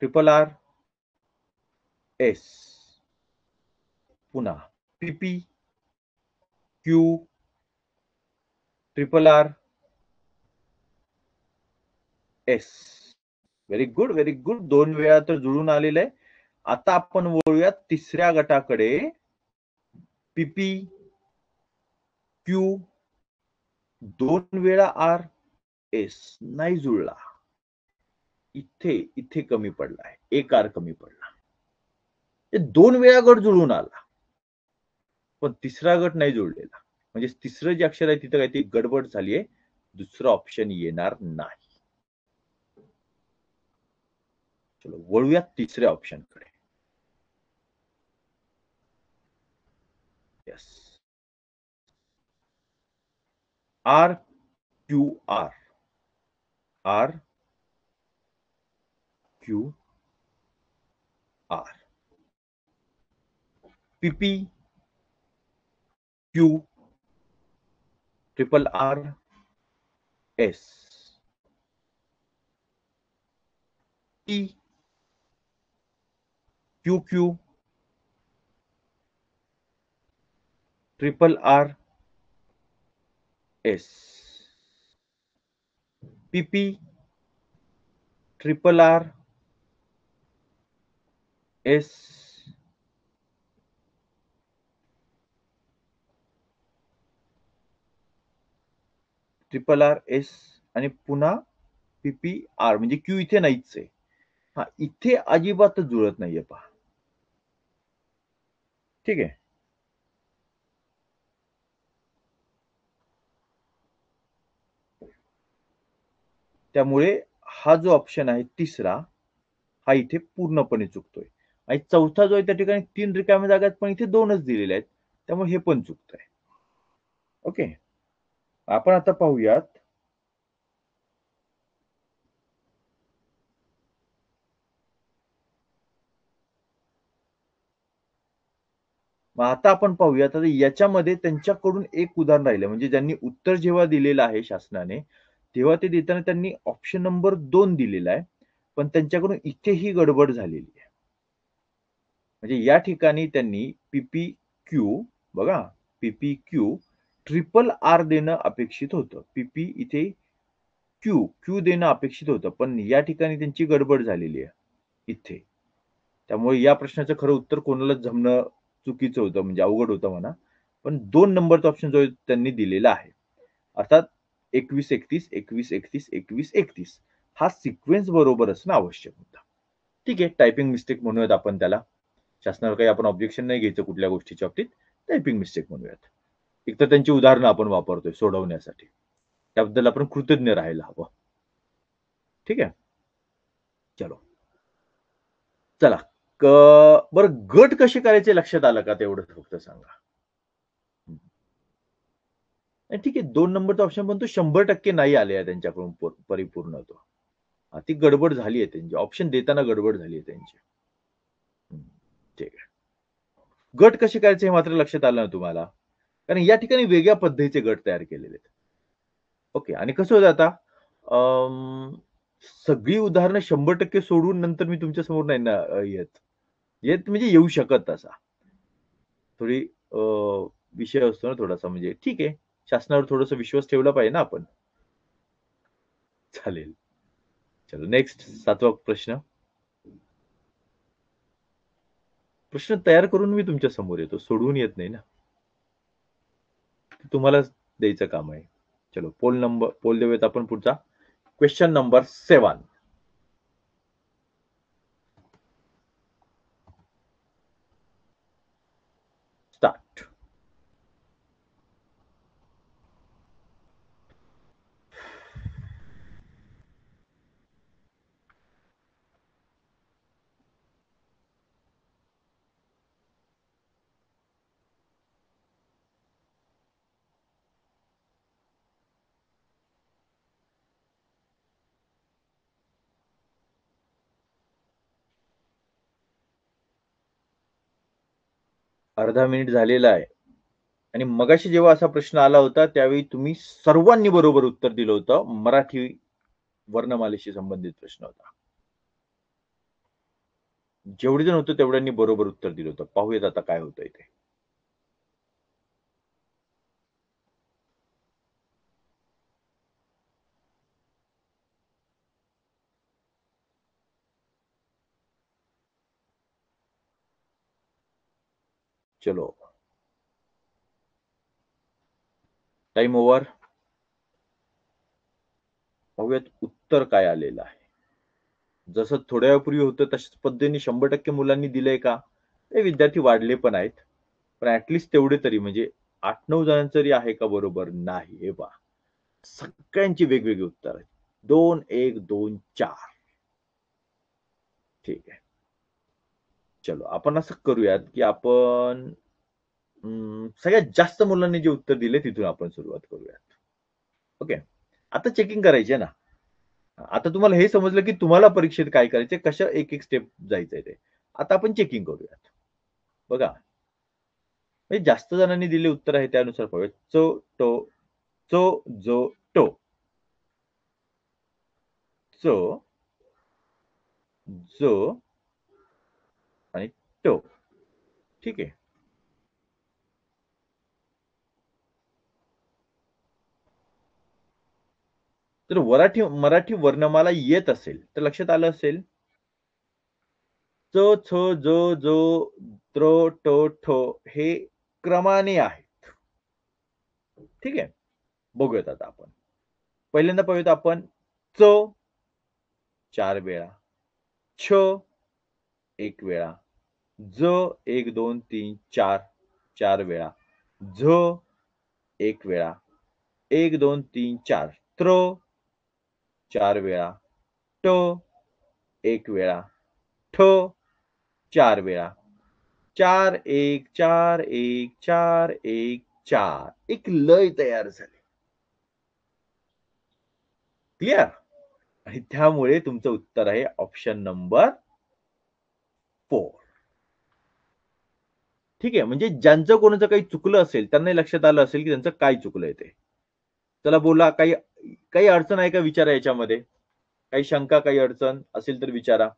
RRR-S. पुन्हा P-P-Q, RRR-S. Very good, very good. 2 वेळा तर जुळून आलेलं आहे. आता आपण वळूयात तिसऱ्या गटाकडे. पी-पी-क्यू 2 वेळा आर-एस नाही जुळला. इथे कमी पडला आहे. 1 आर कमी पडला. 2 वेळा गट जुळून आला. पण तिसरा गट नाही जुळलेला. म्हणजे तिसरं जे अक्षर आहे तिथं काहीतरी गडबड झाली आहे. दुसरं ऑप्शन येणार नाही. चलो वळूयात तिसऱ्या ऑप्शनकडे. Yes. R Q R. R Q R. P P Q, RRR-S. Q-Q, RRR-S. PP, RRR-S. RRR-S आणि पुन्हा PPR म्हणजे Q इथे नाहीच आहे. हां, इथे अजिबातच जुळत नाहीये पहा. ठीक आहे. त्यामुळे हा जो ऑप्शन आहे तिसरा, हा इथे पूर्णपणे चुकतोय. आणि चौथा जो आहे त्या ठिकाणी 3 रिकाम्या जागा आहेत, पण इथे 2च दिलेल्या आहेत. त्यामुळे हे पण चुकतंय. ओके. आपण आता पाहूयात. मग आता आपण पाहूयात. आता याच्यामध्ये त्यांच्याकडून एक उदाहरण राहिलं. म्हणजे ज्यांनी उत्तर जेव्हा दिलेलं आहे शासनाने, तेव्हा ते देताना त्यांनी ऑप्शन नंबर 2 दिलेला आहे. पण त्यांच्याकडून इथेही गडबड झालेली आहे. म्हणजे या ठिकाणी त्यांनी पी-पी-क्यू बघा, पी-पी-क्यू ट्रिपल आर देणं अपेक्षित होतं. पी-पी इथे क्यू देणं अपेक्षित होतं. पण या ठिकाणी त्यांची गडबड झालेली आहे इथे. त्यामुळे या प्रश्नाचं खरं उत्तर कोणालाच जमणं चुकीचं होतं, म्हणजे अवघड होतं म्हणा. पण 2 नंबरचा ऑप्शन जो आहे त्यांनी दिलेला आहे. अर्थात 21-31, 21-31, 21-31 हा सिक्वेन्स बरोबर असणं आवश्यक होतं. ठीक आहे, टायपिंग मिस्टेक म्हणूयात आपण त्याला. शासनाला काही आपण ऑब्जेक्शन नाही घ्यायचं कुठल्या गोष्टीच्या बाबतीत. टायपिंग मिस्टेक म्हणूयात. एकतर त्यांची उदाहरणं आपण वापरतोय सोडवण्यासाठी. त्याबद्दल आपण कृतज्ञ राहायला हवं. ठीक आहे? चलो. चला. बरं गट कसे करायचे लक्षात आलं का तेवढं फक्त सांगा? नाही ठीक आहे. 2 नंबरचा ऑप्शन पण तो 100% नाही आले आहे त्यांच्याकडून परिपूर्ण तो. ती गडबड झाली आहे त्यांची. ऑप्शन देताना गडबड झाली आहे त्यांची. ठीक आहे. गट कसे करायचे हे मात्र लक्षात आलं ना तुम्हाला? कारण या ठिकाणी वेगळ्या पद्धतीचे गट तयार केलेले आहेत. ओके. आणि कसं होतं आता सगळी उदाहरणं 100% सोडवून नंतर मी तुमच्या समोर नाही ना येत. येत म्हणजे येऊ शकत तसा. थोडी विषय असतो ना थोडासा, म्हणजे ठीक आहे. शासनावर थोडासा विश्वास ठेवला पाहिजे ना आपण. चालेल. चलो नेक्स्ट 7वा प्रश्न. प्रश्न तयार करून मी तुमच्या समोर येतो, सोडवून येत नाही ना. तुम्हालाच द्यायचं काम आहे. चलो पोल देऊयात आपण पुढचा. Question number 7. स्टार्ट. अर्धा मिनिट झालेला आहे. आणि मगाशी जेव्हा असा प्रश्न आला होता त्यावेळी तुम्ही सर्वांनी बरोबर उत्तर दिलं होतं. मराठी वर्णमालेशी संबंधित प्रश्न होता. जेवढे जण होते तेवढ्यांनी बरोबर उत्तर दिलं होतं. पाहूयात आता काय होतंय ते. चलो. Time over. पाहूयात उत्तर काय आलेलं आहे. जसं थोड्या वेळापूर्वी होतं तशाच पद्धतीने 100% मुलांनी दिलंय का? ते विद्यार्थी वाढले पण आहेत. पण ॲटलीस्ट तेवढे तरी म्हणजे 8-9 जणांचं तरी आहे का बरोबर? नाही. हे पहा. सगळ्यांची वेगवेगळी उत्तर आहेत. 2, 1, 2, 4. ठीक आहे. चलो आपण असं करूयात, की आपण सगळ्यात जास्त मुलांनी जे उत्तर दिले तिथून आपण सुरुवात करूयात. ओके. आता चेकिंग करायची आहे ना. आता तुम्हाला हे समजलं, की तुम्हाला परीक्षेत काय करायचंय, कशा एक-एक स्टेप जायचंय ते. आता आपण चेकिंग करूयात. बघा, म्हणजे जास्त जणांनी दिले उत्तर आहे त्यानुसार पाहूयात. चो, टो, चो, जो, टो. चो, जो आणि टो. ठीक आहे. तर मराठी वर्णमाला येत असेल, तर लक्षात आलं असेल. चो, छो, जो, जो, त्रो, टो, ठो हे क्रमाने आहेत. ठीक आहे. बघूयात आता आपण. पहिल्यांदा पाहूयात आपण चो 4 वेळा, छ 1 वेळा, ज 1, 2, 3, 4 4 वेळा, झ 1 वेळा, 1, 2, 3, 4 त्र 4 वेळा, ट 1 वेळा, ठ 4 वेळा, 4, 1, 4, 1, 4, 1, 4 एक लय तयार झाली. क्लिअर? आणि त्यामुळे तुमचं उत्तर आहे ऑप्शन नंबर 4. ठीक आहे. म्हणजे ज्यांचं कोणाचं काही चुकलं असेल, त्यांनाही लक्षात आलं असेल, की त्यांचं काय चुकलंय ते. चला बोला काही काही अडचण आहे का विचारा याच्यामध्ये? काही शंका, काही अडचण असेल तर विचारा.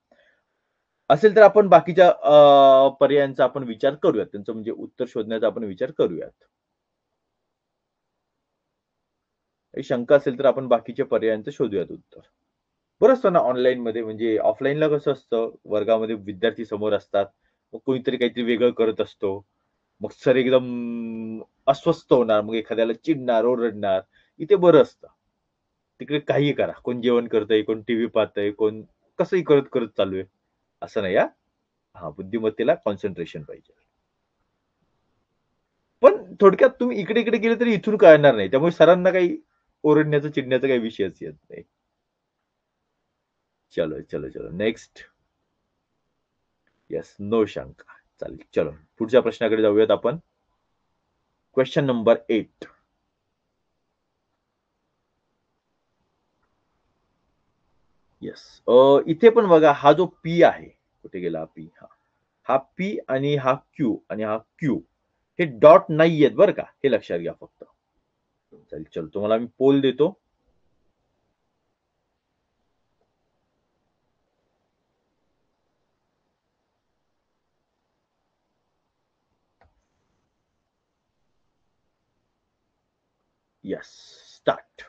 असेल तर आपण बाकीच्या पर्यायांचा आपण विचार करूयात. त्यांचं म्हणजे उत्तर शोधण्याचा आपण विचार करूयात. काही शंका असेल तर आपण बाकीच्या पर्यायांचं शोधूयात उत्तर. बरं असतं ना ऑनलाईनमध्ये म्हणजे ऑफलाईनला कसं असतं, वर्गामध्ये विद्यार्थी समोर असतात. मग कोणीतरी काहीतरी वेगळं करत असतो. मग सर एकदम अस्वस्थ होणार, मग एखाद्याला चिडणार, ओरडणार. इथे बरं असतं. तिकडे काहीही करा. कोण जेवण करतंय, कोण टीव्ही पाहतंय, कोण कसंही करत चालू आहे. असं नाही हां. हां, बुद्धिमत्तेला कॉन्सन्ट्रेशन पाहिजे. पण थोडक्यात तुम्ही इकडे-इकडे गेले तरी इथून कळणार नाही. त्यामुळे सरांना काही ओरडण्याचा, चिडण्याचा काही विषयच येत नाही. चलो. नेक्स्ट. येस, नो शंका. चालेल. चलो. पुढच्या प्रश्नाकडे जाऊयात आपण. Question number 8. येस. इथे पण बघा हा जो पी आहे. कुठे गेला हा पी? हा पी आणि हा क्यू आणि हा क्यू हे डॉट नाहीयेत बरं का. हे लक्षात घ्या फक्त. चालेल. चलो तुम्हाला मी पोल देतो. Yes, start.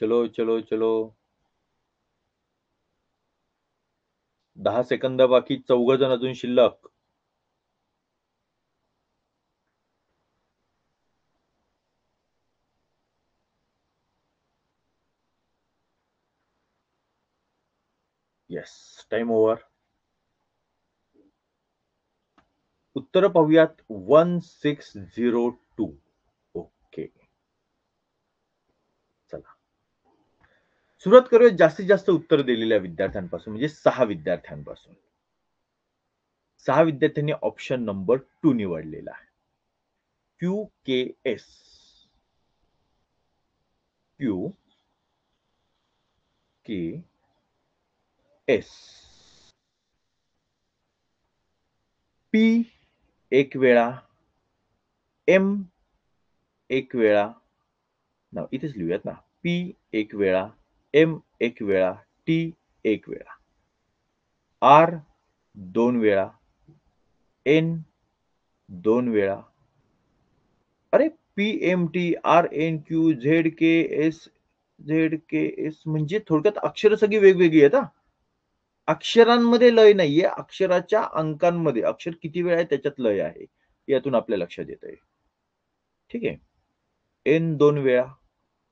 चलो चलो चलो. 10 सेकंद बाकी. 4 जण अजून शिल्लक. Yes, time over. उत्तर पाहूयात. 1602. ओके, चला सुरुवात करूया जास्तीत जास्त उत्तर दिलेल्या विद्यार्थ्यांपासून, म्हणजे 6 विद्यार्थ्यांपासून. 6 विद्यार्थ्यांनी ऑप्शन नंबर 2 निवडलेला आहे. QKS. Q K S. P एक वेळा, M एक वेळा, इथेच लिहूयात ना. P एक वेळा, M एक वेळा, T एक वेळा, R 2 वेळा, N 2 वेळा. अरे PMT RNQ ZKS म्हणजे थोडक्यात अक्षरं सगळी वेगवेगळी आहेत हा. अक्षरांमध्ये लय नाहीये, अक्षराच्या अंकांमध्ये अक्षर किती वेळा आहे त्याच्यात लय आहे. यातून आपल्या लक्षात येतंय. ठीक आहे. N 2 वेळा,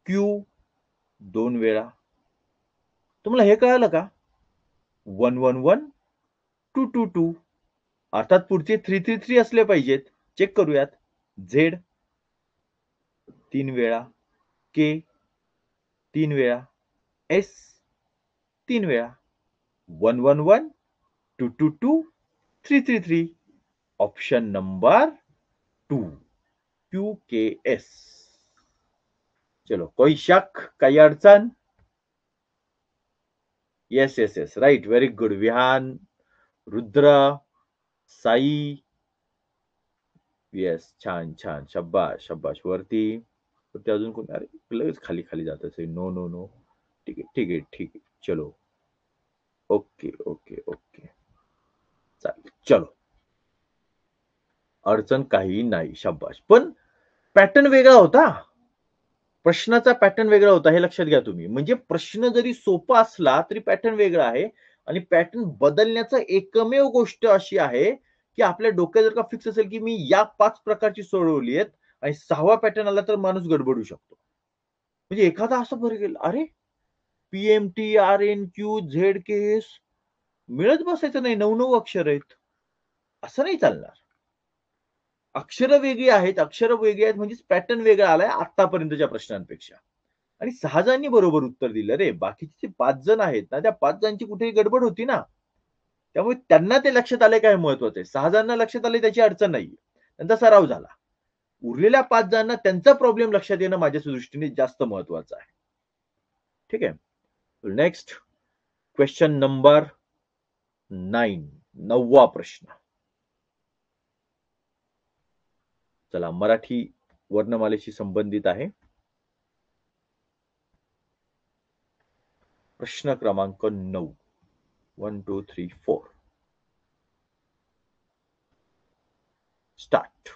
Q 2 वेळा. तुम्हाला हे कळालं का? 1 1 1 2 2 2. अर्थात पुढचे 3 3 3 असले पाहिजेत. चेक करूयात. Z 3 वेळा, K 3 वेळा, S 3 वेळा. 1 1 1 2 2 2 3 3 3. Option number 2, QKS. चलो, कोई शक, काही अडचण? Yes yes yes, right. Very good. Vihaan, Rudra, Sai. Yes, छान छान. शब्बाश शब्बाश. वरती वरती अजून कोण? अरे लगेच खाली खाली जात असेल. No no no. ठीक आहे ठीक आहे ठीक आहे. चलो. ओके ओके ओके, चालेल. चलो, अडचण काही नाही. शाबाश. पण पॅटर्न वेगळा होता. प्रश्नाचा पॅटर्न वेगळा होता, हे लक्षात घ्या तुम्ही. म्हणजे प्रश्न जरी सोपा असला तरी पॅटर्न वेगळा आहे. आणि पॅटर्न बदलण्याचा एकमेव गोष्ट अशी आहे, की आपल्या डोक्यात जर का फिक्स असेल, की मी या 5 प्रकारची सोडवली आहेत आणि 6वा पॅटर्न आला तर माणूस गडबडू शकतो. म्हणजे एखादा असं बरं अरे PMT RNQ ZKS मिळत बसायचं नाही. 9 अक्षर आहेत. असं नाही चालणार. अक्षरं वेगळी आहेत, अक्षरं वेगळी आहेत म्हणजेच पॅटर्न वेगळा आलाय आत्तापर्यंतच्या प्रश्नांपेक्षा. आणि 6 जणांनी बरोबर उत्तर दिलं रे. बाकीचे जे 5 जण आहेत ना, त्या 5 जणांची कुठेही गडबड होती ना. त्यामुळे त्यांना ते लक्षात आलंय काय महत्वाचं आहे. 6 जणांना लक्षात आलंय त्याची अडचण नाहीये. त्यांचा सराव झाला. उरलेल्या 5 जणांना त्यांचा प्रॉब्लेम लक्षात येणं माझ्या दृष्टीने जास्त महत्वाचं आहे. ठीक आहे. Next question number 9. 9वा प्रश्न. चला, मराठी वर्णमालेशी संबंधित आहे. प्रश्न क्रमांक 9. 1 2 3 4. स्टार्ट.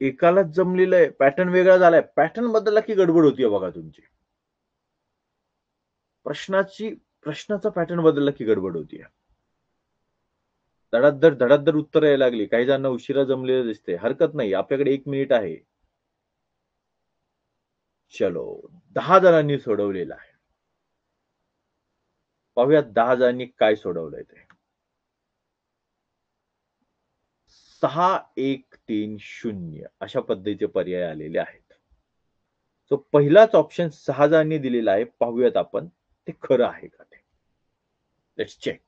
एकालाच जमलेलं आहे, पॅटर्न वेगळा झालाय. पॅटर्न बदलला की गडबड होतीये बघा तुमची. प्रश्नाचा पॅटर्न बदलला की गडबड होतीये. धडाधड उत्तरं यायला लागली. काही जणांना उशिरा जमलेलं दिसतंय. हरकत नाही. आपल्याकडे 1 मिनिट आहे. चलो 10 जणांनी सोडवलेलं आहे. पाहूयात 10 जणांनी काय सोडवलंय ते. 6130 अशा पद्धतीचे पर्याय आलेले आहेत. सो पहिलाच ऑप्शन 6 जणांनी दिलेला आहे. पाहूयात आपण ते खरं आहे का ते. Let's check.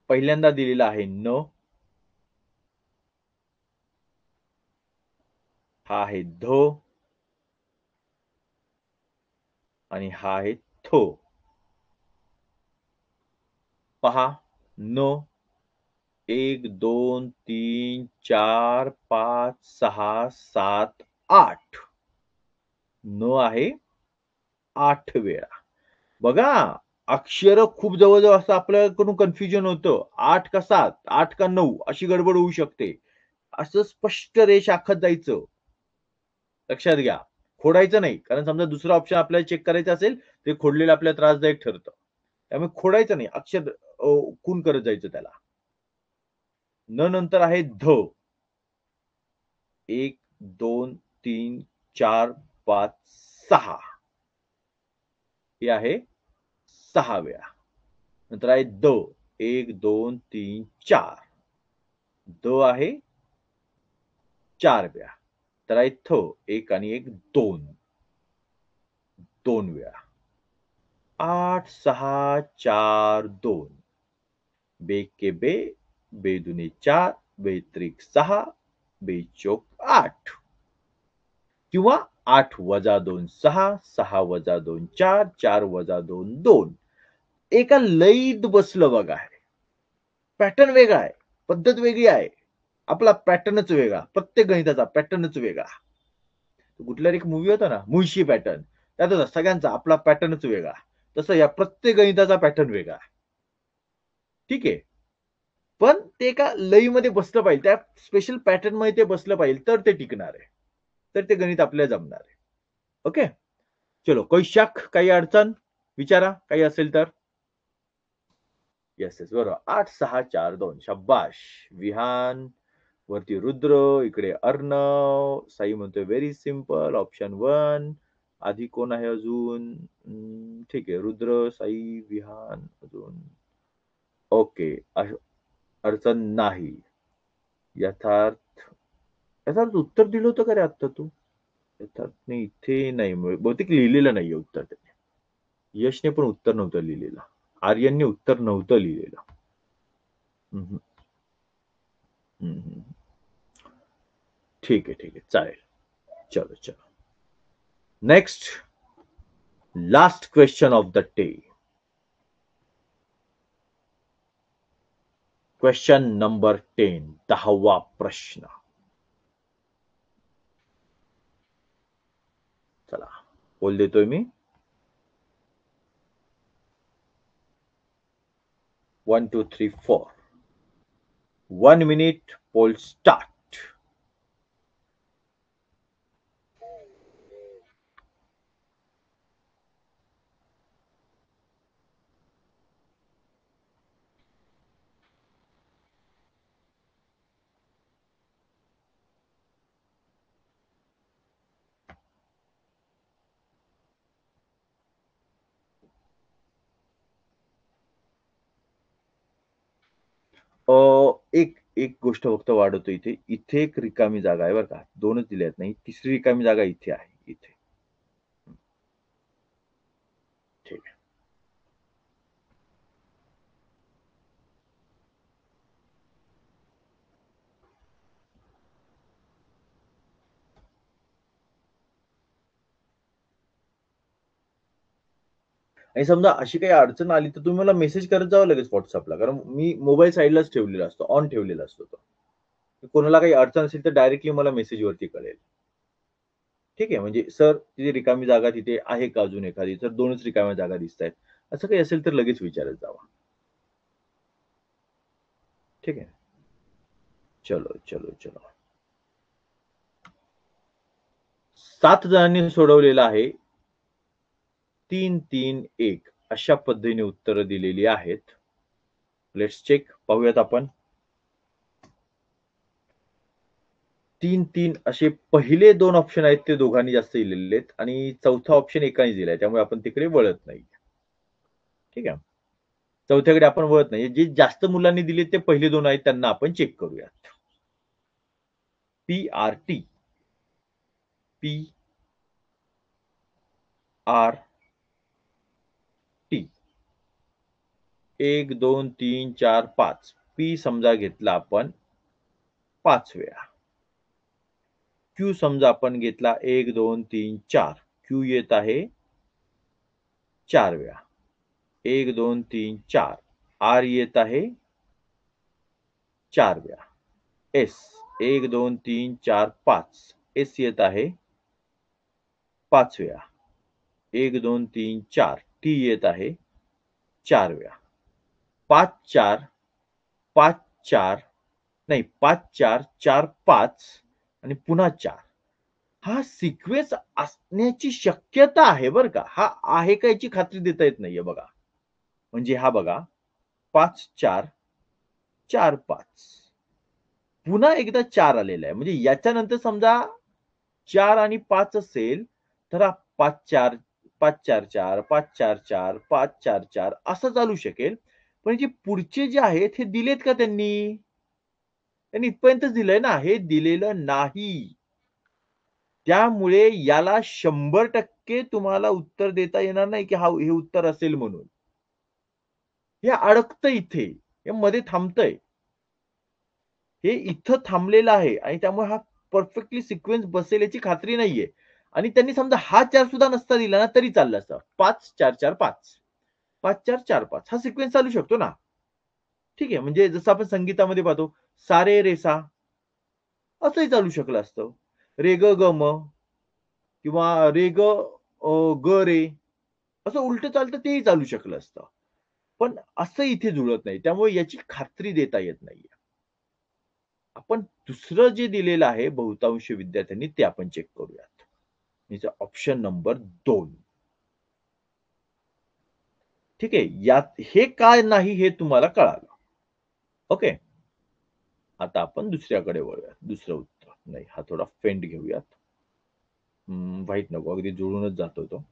पहिल्यांदा दिलेला आहे न. हा आहे ध आणि हा आहे थो. पहा न 1 2 3 4 5 6 7 8 न आहे 8 वेळा. बघा अक्षर खूप जवळ-जवळ असं आपल्याकडून कन्फ्युजन होतं. 8 का 7, 8 का 9 अशी गडबड होऊ शकते. असं स्पष्ट रेष आखत जायचं. लक्षात घ्या. खोडायचं नाही. कारण समजा दुसरा ऑप्शन आपल्याला चेक करायचा असेल, ते खोडलेलं आपल्याला त्रासदायक ठरतं. त्यामुळे खोडायचं नाही. अक्षर खून करत जायचं त्याला. न नंतर आहे ध. 1 2 3 4 5 6 हे आहे 6 वेळा. नंतर आहे द. 1 2 3 4 द आहे 4 वेळा. तर आहे थ 1 आणि 1 2 2 वेळा. 8 6 4 2 बेके बे, बेदुने 4, बेत्रिक 6, बेचोक 8 किंवा 8 वजा 2 6, 6 वजा 2 4, 4 वजा 2 2. एका लयीत बसलं बघा हे. पॅटर्न वेगळा आहे. पद्धत वेगळी आहे. आपला पॅटर्नच वेगळा. प्रत्येक गणिताचा पॅटर्नच वेगळा. कुठला एक मूव्ही होता ना, मुळशी पॅटर्न. त्यात होता सगळ्यांचा आपला पॅटर्नच वेगळा. तसं या प्रत्येक गणिताचा पॅटर्न वेगळा. ठीक आहे. पण ते एका लयीमध्ये बसलं पाहिजे. त्या स्पेशल पॅटर्नमध्ये ते बसलं पाहिजे, तर ते टिकणार आहे. तर ते गणित आपल्याला जमणार आहे. ओके? चलो कोई शक, काही अडचण? विचारा काही असेल तर. Yes, yes. बरोबर. 8, 6, 4, 2 शाब्बाश. विहान, वरती रुद्र, इकडे अर्णव. साई म्हणतोय व्हेरी सिंपल ऑप्शन 1. आधी कोण आहे अजून? ठीक आहे. रुद्र, साई, विहान अजून. ओके. अडचण नाही. यथार्थ यथार्थ उत्तर दिलं होतं का रे आत्ता तू? यथार्थ नाही, इथे नाही. बहुतेक लिहिलेलं नाहीये उत्तर त्याने. यशने पण उत्तर नव्हतं लिहिलेलं. आर्यनने उत्तर नव्हतं लिहिलेलं. हं, हं. ठीक आहे, ठीक आहे. चालेल. चलो, चलो. Next last question of the day. Question number 10. 10वा प्रश्न. चला, बोल देतोय मी. 1 2 3 4. 1 minute, poll start. एक एक गोष्ट फक्त वाढवतो इथे. इथे एक रिकामी जागा आहे बरं का. 2च दिल्या आहेत नाही. तिसरी रिकामी जागा इथे आहे. इथे. ठीक आहे. आणि समजा अशी काही अडचण आली, तर तुम्ही मला मेसेज करत जावं लगेच WhatsAppला. कारण मी मोबाईल साइडलाच ठेवलेला असतो. ऑन ठेवलेला असतो तो. कोणाला काही अडचण असेल, तर डायरेक्टली मला मेसेजवरती कळेल. ठीक आहे. म्हणजे सर तिथे रिकामी जागा तिथे आहे का अजून एखादी? तर 2च रिकाम्या जागा दिसतायत. असं काही असेल तर लगेच विचारत जावा. ठीक आहे. चलो चलो चलो 7 जणांनी सोडवलेलं आहे. 3-3-1 अशा पद्धतीने उत्तरं दिलेली आहेत. लेट्स चेक पाहूयात आपण. 3-3 असे पहिले 2 ऑप्शन आहेत ते दोघांनी जास्त दिलेले आहेत आणि चौथा ऑप्शन एकाने दिलाय. त्यामुळे आपण तिकडे वळत नाही. ठीक आहे. चौथ्याकडे आपण वळत नाही. जे जास्त मुलांनी दिले ते पहिले 2 आहेत त्यांना आपण चेक करूयात. PRT PRT 1 2 3 4 5 P समजा घेतला आपण 5 वेळा. Q समजा आपण घेतला 1 2 3 4 Q येत आहे 4 वेळा. 1 2 3 4 R येत आहे 4 वेळा. S 1 2 3 4 5 S येत आहे 5 वेळा. 1 2 3 4 T येत आहे 4 वेळा. 5 4 5 4 नाही 5 4 4 5 आणि पुन्हा 4 हा सिक्वेन्स असण्याची शक्यता आहे बरं का. हा आहे का याची खात्री देता येत नाहीये बघा. म्हणजे हा बघा 5 4 4 5 पुन्हा एकदा 4 आलेला आहे. म्हणजे याच्यानंतर समजा 4 आणि 5 असेल, तर हा 5 4 5 4 4 5 4 4 5 4 4 असं चालू शकेल. पण जे पुढचे जे आहेत हे दिलेत का त्यांनी? त्यांनी इथपर्यंतच दिलंय ना. हे दिलेलं नाही. त्यामुळे याला 100% तुम्हाला उत्तर देता येणार नाही, की हे उत्तर असेल म्हणून. हे अडकतं इथे. हे मध्ये थांबतंय. हे इथं थांबलेलं आहे आणि त्यामुळे हा परफेक्टली सिक्वेन्स बसेल याची खात्री नाहीये. आणि त्यांनी समजा हा 4 सुद्धा नसता दिला ना तरी चाललं असतं. 5 4 4 5 5 4 4 5 हा सिक्वेन्स चालू शकतो ना. ठीक आहे. म्हणजे जसं आपण संगीतामध्ये पाहतो, सा रे रे सा असंही चालू शकलं असतं. रे ग ग म किंवा रे ग ग रे असं उलटं चालतं तेही चालू शकलं असतं. पण असं इथे जुळत नाही. त्यामुळे याची खात्री देता येत नाहीये. आपण दुसरं जे दिलेलं आहे बहुतांश विद्यार्थ्यांनी ते आपण चेक करूयात. म्हणजे ऑप्शन नंबर 2. ठीक आहे. यात हे काय नाही हे तुम्हाला कळालं. ओके. आता आपण दुसऱ्याकडे वळूयात. दुसरं उत्तर. नाही हा थोडा फेंट घेऊयात. व्हाईट नको अगदी जुळूनच जातो तो.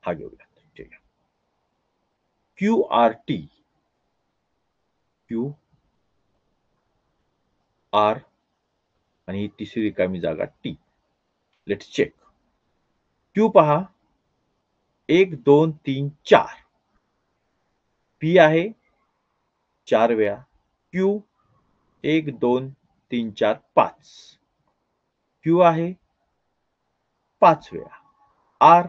हा घेऊयात. ठीक आहे. QRT Q R आणि ही तिसरी रिकामी जागा T. Let's check. Q पहा 1 2 3 4 P आहे 4 वेळा. Q 1 2 3 4 5 Q आहे 5 वेळा. R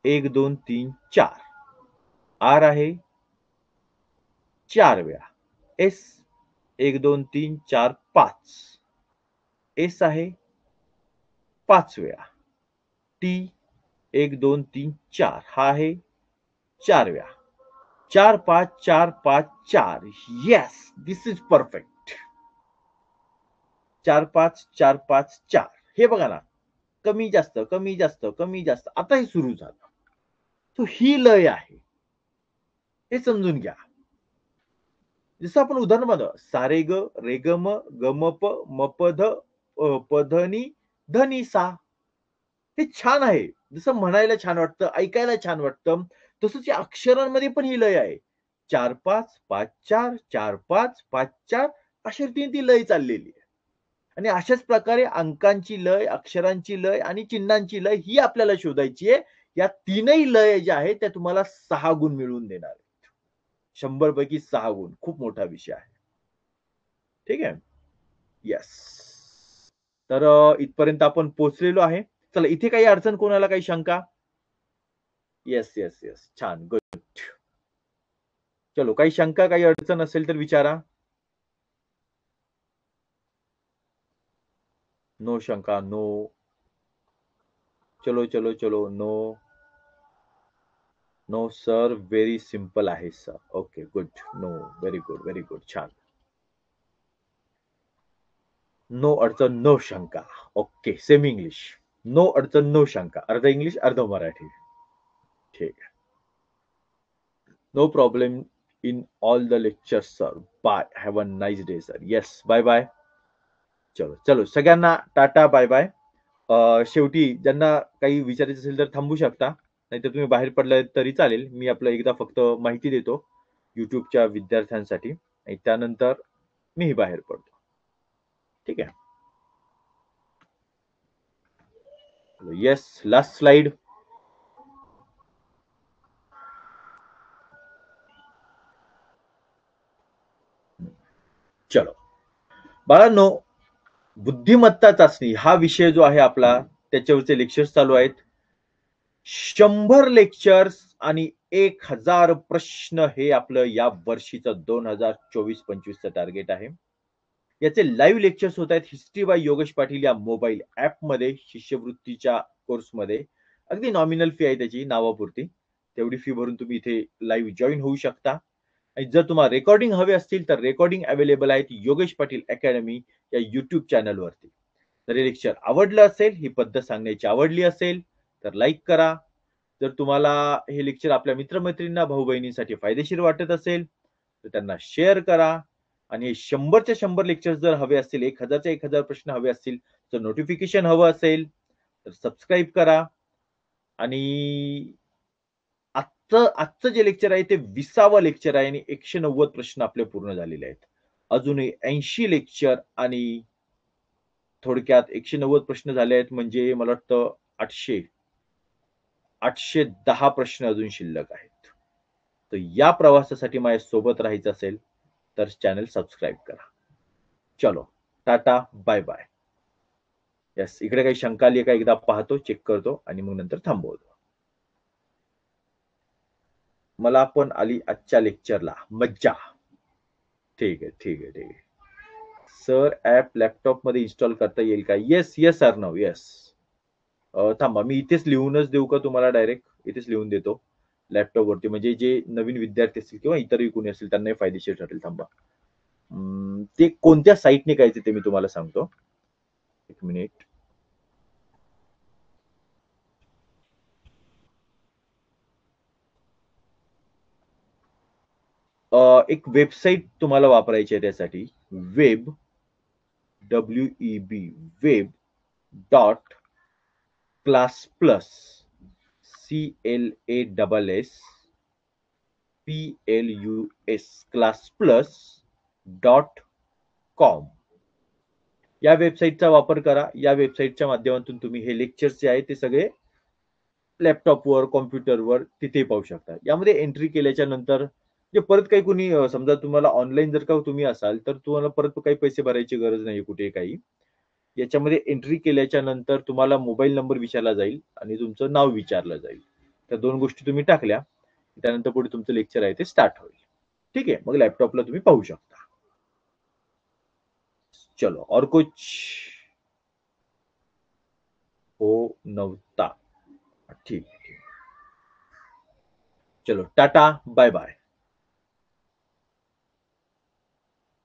1 2 3 4 R आहे 4 वेळा. S 1 2 3 4 5 S आहे 5 वेळा. T 1 2 3 4 हा आहे 4 वेळा. 4 5 4 5 4 येस दिस इज परफेक्ट. 4 5 4 5 4 हे बघा ना. कमी जास्त, कमी जास्त, कमी जास्त आता हे सुरू झालं. सो ही लय आहे. हे समजून घ्या. जसं आपण उदाहरण पाहतो. सा रे ग, रे ग म, ग म प, म प ध, प ध नि, ध नि सा. हे छान आहे. जसं म्हणायला छान वाटतं, ऐकायला छान वाटतं. तसंच या अक्षरांमध्ये पण ही लय आहे. 4 5 5 4 4 5 5 4 अशी ती लय चाललेली आहे. आणि अशाच प्रकारे अंकांची लय, अक्षरांची लय आणि चिन्हांची लय ही आपल्याला शोधायची आहे. या तीनही लय ज्या आहेत त्या तुम्हाला 6 गुण मिळवून देणार आहेत. 100 पैकी 6 गुण. खूप मोठा विषय आहे. ठीक आहे? येस. तर इथपर्यंत आपण पोहोचलेलो आहे. चला इथे काही अडचण कोणाला काही शंका? Yes, yes, yes. छान. गुड. चलो काही शंका, काही अडचण असेल तर विचारा. नो शंका, नो. चलो, चलो, चलो. No. No sir. Very simple आहे sir. Okay, good. No. Very good, very good. छान. नो अडचण नो शंका. Okay, semi English. नो अडचण नो शंका, अर्ध इंग्लिश अर्ध मराठी. ठीक आहे. No problem in all the lectures sir. Bye, have a nice day sir. Yes, bye bye. चलो चलो, सगळ्यांना टाटा, बाय बाय. शेवटी ज्यांना काही विचारायचं असेल तर थांबू शकता, नाहीतर तुम्ही बाहेर पडलाय तरी चालेल. मी आपलं एकदा फक्त माहिती देतो युट्यूबच्या विद्यार्थ्यांसाठी आणि त्यानंतर मीही बाहेर पडतो. ठीक आहे. Yes, last slide. चलो बाळांनो, बुद्धिमत्ता चाचणी हा विषय जो आहे आपला, त्याच्यावरचे लेक्चर्स चालू आहेत. 100 लेक्चर्स आणि 1000 प्रश्न हे आपलं या वर्षीचं 2024-25चं टार्गेट आहे. याचे लाईव्ह लेक्चर्स होत आहेत हिस्ट्री बाय योगेश पाटील या मोबाईल ऍपमध्ये, शिष्यवृत्तीच्या कोर्समध्ये. अगदी नॉमिनल फी आहे त्याची, नावापुरती. तेवढी फी भरून तुम्ही इथे लाईव्ह जॉईन होऊ शकता. आणि जर तुम्हाला रेकॉर्डिंग हवे असतील तर रेकॉर्डिंग अवेलेबल आहेत योगेश पाटील अकॅडमी या युट्यूब चॅनलवरती. जर हे लेक्चर आवडलं असेल, ही पद्धत सांगण्याची आवडली असेल तर लाईक करा. जर तुम्हाला हे लेक्चर आपल्या मित्रमैत्रिणींना, भाऊ बहिणींसाठी फायदेशीर वाटत असेल तर त्यांना शेअर करा. आणि 100च्या 100 लेक्चर्स जर हवे असतील, 1000च्या 1000 प्रश्न हवे असतील, जर नोटिफिकेशन हवं असेल तर सबस्क्राईब करा. आणि आजचं जे लेक्चर आहे ते 20वा लेक्चर आहे आणि 190 प्रश्न आपले पूर्ण झालेले आहेत. अजूनही 80 लेक्चर आणि थोडक्यात 190 प्रश्न झाले आहेत, म्हणजे मला वाटतं 810 प्रश्न अजून शिल्लक आहेत. तर या प्रवासासाठी माझ्या सोबत राहायचं असेल तर चॅनल सबस्क्राईब करा. चलो, टाटा, बाय बाय. येस, इकडे काही शंका आली का एकदा पाहतो, चेक करतो आणि मग नंतर थांबवतो. मला पण आली आजच्या लेक्चरला मज्जा. ठीक आहे, ठीक आहे, ठीक आहे. सर, ऍप लॅपटॉप मध्ये इन्स्टॉल करता येईल का? Yes yes Arnav, yes. थांबा, मी इथेच लिहूनच देऊ का तुम्हाला? डायरेक्ट इथेच लिहून देतो लॅपटॉप वरती, म्हणजे जे नवीन विद्यार्थी असतील किंवा इतरही कोणी असेल त्यांनाही फायदेशीर ठरेल. थांबा, ते कोणत्या साईटने करायचे ते मी तुम्हाला सांगतो. एक मिनिट. एक वेबसाईट तुम्हाला वापरायची आहे त्यासाठी. Web, WEB, web dot class plus, CLASSPLUS, class plus dot com या वेबसाईटचा वापर करा. या वेबसाईटच्या माध्यमातून तुम्ही हे लेक्चर्स जे आहेत ते सगळे लॅपटॉपवर, कॉम्प्युटरवर तिथे पाहू शकता. यामध्ये एंट्री केल्याच्या नंतर जे परत काही कोणी समजा तुम्हाला ऑनलाईन जर का तुम्ही असाल तर तुम्हाला परत काही पैसे भरायची गरज नाही कुठे काही. याच्यामध्ये एंट्री केल्याच्या नंतर तुम्हाला मोबाईल नंबर विचारला जाईल आणि तुमचं नाव विचारलं जाईल. त्या 2 गोष्टी तुम्ही टाकल्या, त्यानंतर पुढे तुमचं लेक्चर आहे ते स्टार्ट होईल. ठीक आहे, मग लॅपटॉपला तुम्ही पाहू शकता. चलो, और कुछ हो नव्हता? ठीक. चलो, टाटा, बाय बाय.